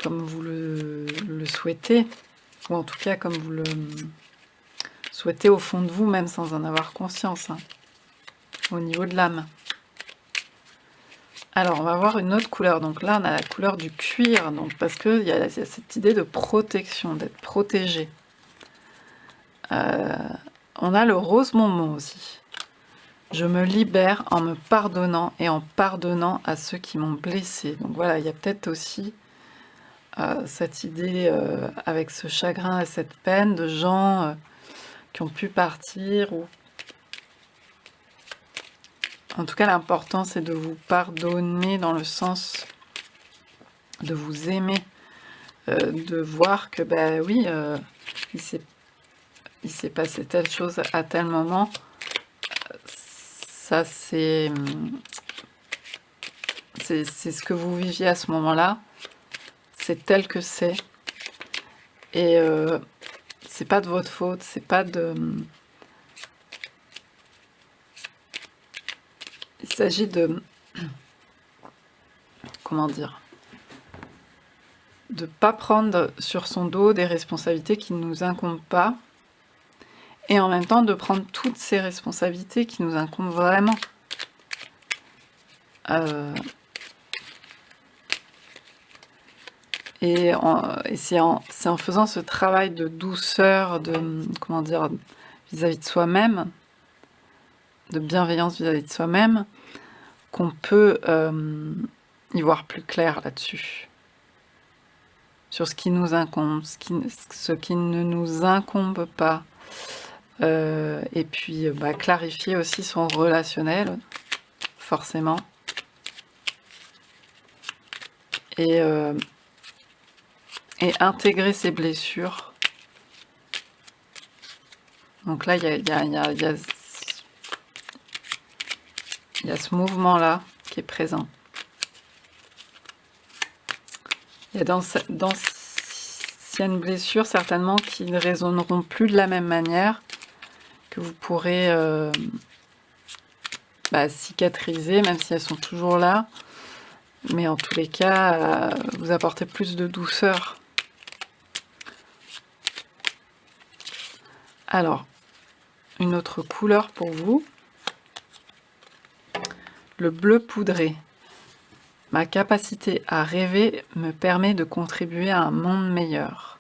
vous le souhaitez, ou en tout cas comme vous le souhaitez au fond de vous, même sans en avoir conscience, hein, au niveau de l'âme. Alors, on va voir une autre couleur. Donc là, on a la couleur du cuir, donc parce qu'il y a cette idée de protection, d'être protégé. On a le rose bonbon aussi. Je me libère en me pardonnant et en pardonnant à ceux qui m'ont blessé. Donc voilà, il y a peut-être aussi cette idée avec ce chagrin et cette peine de gens qui ont pu partir. Ou... En tout cas, l'important, c'est de vous pardonner dans le sens de vous aimer, de voir que, ben oui, il s'est passé telle chose à tel moment. Ça, c'est ce que vous viviez à ce moment-là. C'est tel que c'est. Et c'est pas de votre faute, c'est pas de... Il s'agit de... Comment dire? De pas prendre sur son dos des responsabilités qui ne nous incombent pas. Et en même temps de prendre toutes ces responsabilités qui nous incombent vraiment. Et c'est en faisant ce travail de douceur, de, comment dire, vis-à-vis de soi-même, de bienveillance vis-à-vis de soi-même, qu'on peut y voir plus clair là-dessus. Sur ce qui nous incombe, ce qui ne nous incombe pas. Et puis clarifier aussi son relationnel, forcément. Et intégrer ses blessures. Donc là, il y a ce mouvement-là qui est présent. Il y a d'anciennes blessures, certainement, qui ne résonneront plus de la même manière, que vous pourrez cicatriser, même si elles sont toujours là. Mais en tous les cas, vous apportez plus de douceur. Alors, une autre couleur pour vous. Le bleu poudré. Ma capacité à rêver me permet de contribuer à un monde meilleur.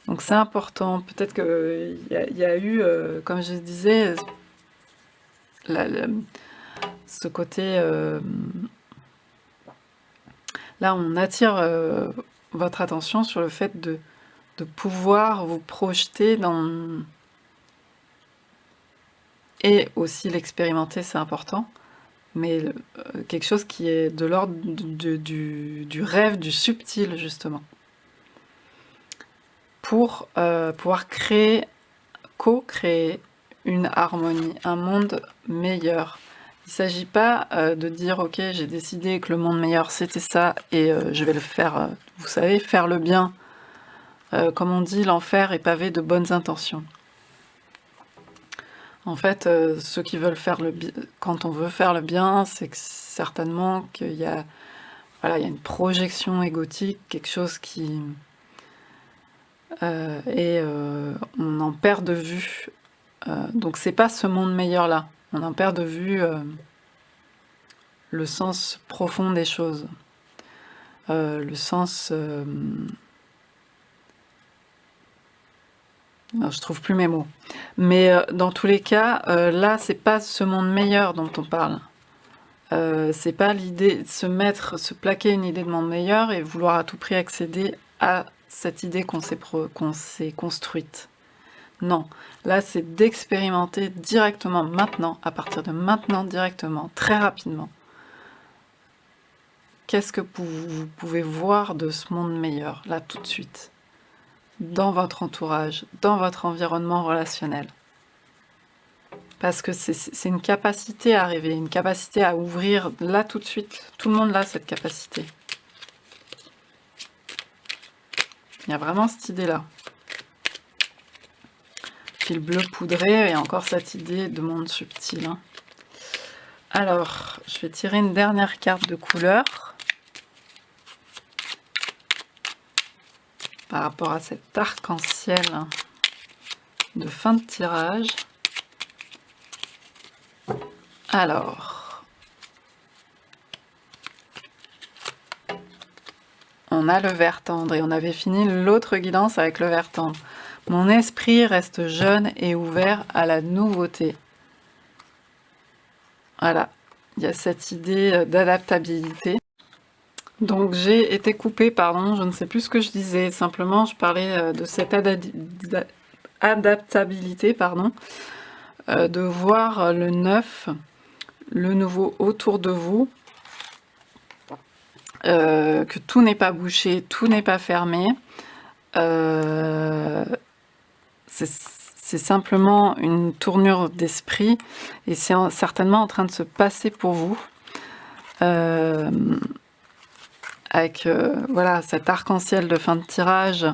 Donc c'est important. Peut-être qu'il y a eu, comme je disais, ce côté... là, on attire votre attention sur le fait de pouvoir vous projeter dans... Et aussi l'expérimenter, c'est important. Mais quelque chose qui est de l'ordre du rêve, du subtil, justement. Pour pouvoir co-créer une harmonie, un monde meilleur. Il ne s'agit pas de dire « Ok, j'ai décidé que le monde meilleur, c'était ça, et je vais le faire, vous savez, faire le bien. » Comme on dit, l'enfer est pavé de bonnes intentions. En fait, ceux qui veulent faire le bien, quand on veut faire le bien, c'est certainement qu'il y a, voilà, il y a une projection égotique, quelque chose qui... on en perd de vue. Donc c'est pas ce monde meilleur-là. On en perd de vue le sens profond des choses. Le sens... Non, je trouve plus mes mots. Mais dans tous les cas, là, c'est pas ce monde meilleur dont on parle. C'est pas l'idée de se plaquer une idée de monde meilleur et vouloir à tout prix accéder à cette idée qu'on s'est construite. Non, là c'est d'expérimenter directement maintenant, à partir de maintenant directement, très rapidement. Qu'est-ce que vous pouvez voir de ce monde meilleur, là tout de suite, dans votre entourage, dans votre environnement relationnel? Parce que c'est une capacité à rêver, une capacité à ouvrir là tout de suite. Tout le monde a cette capacité. Il y a vraiment cette idée-là. Fil bleu poudré et encore cette idée de monde subtil. Hein. Alors, je vais tirer une dernière carte de couleur par rapport à cet arc-en-ciel de fin de tirage. Alors, on a le vert tendre et on avait fini l'autre guidance avec le vert tendre. Mon esprit reste jeune et ouvert à la nouveauté. Voilà, il y a cette idée d'adaptabilité. Donc j'ai été coupée, pardon, je ne sais plus ce que je disais, simplement je parlais de cette adaptabilité, pardon, de voir le neuf, le nouveau autour de vous, que tout n'est pas bouché, tout n'est pas fermé. C'est simplement une tournure d'esprit et c'est certainement en train de se passer pour vous. Avec voilà, cet arc-en-ciel de fin de tirage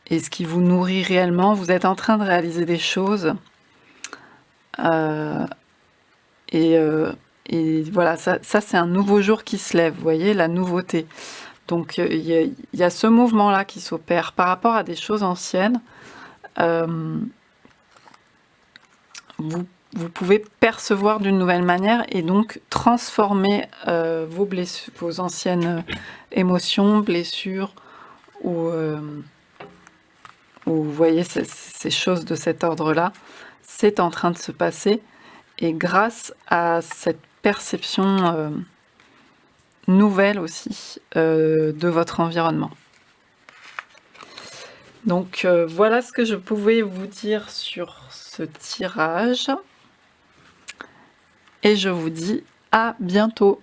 et ce qui vous nourrit réellement, vous êtes en train de réaliser des choses et voilà, ça c'est un nouveau jour qui se lève, vous voyez, la nouveauté. Donc il y a ce mouvement là qui s'opère par rapport à des choses anciennes. Vous pouvez percevoir d'une nouvelle manière et donc transformer vos blessures, vos anciennes émotions, blessures ou vous voyez ces choses de cet ordre-là. C'est en train de se passer et grâce à cette perception nouvelle aussi de votre environnement. Donc voilà ce que je pouvais vous dire sur ce tirage. Et je vous dis à bientôt.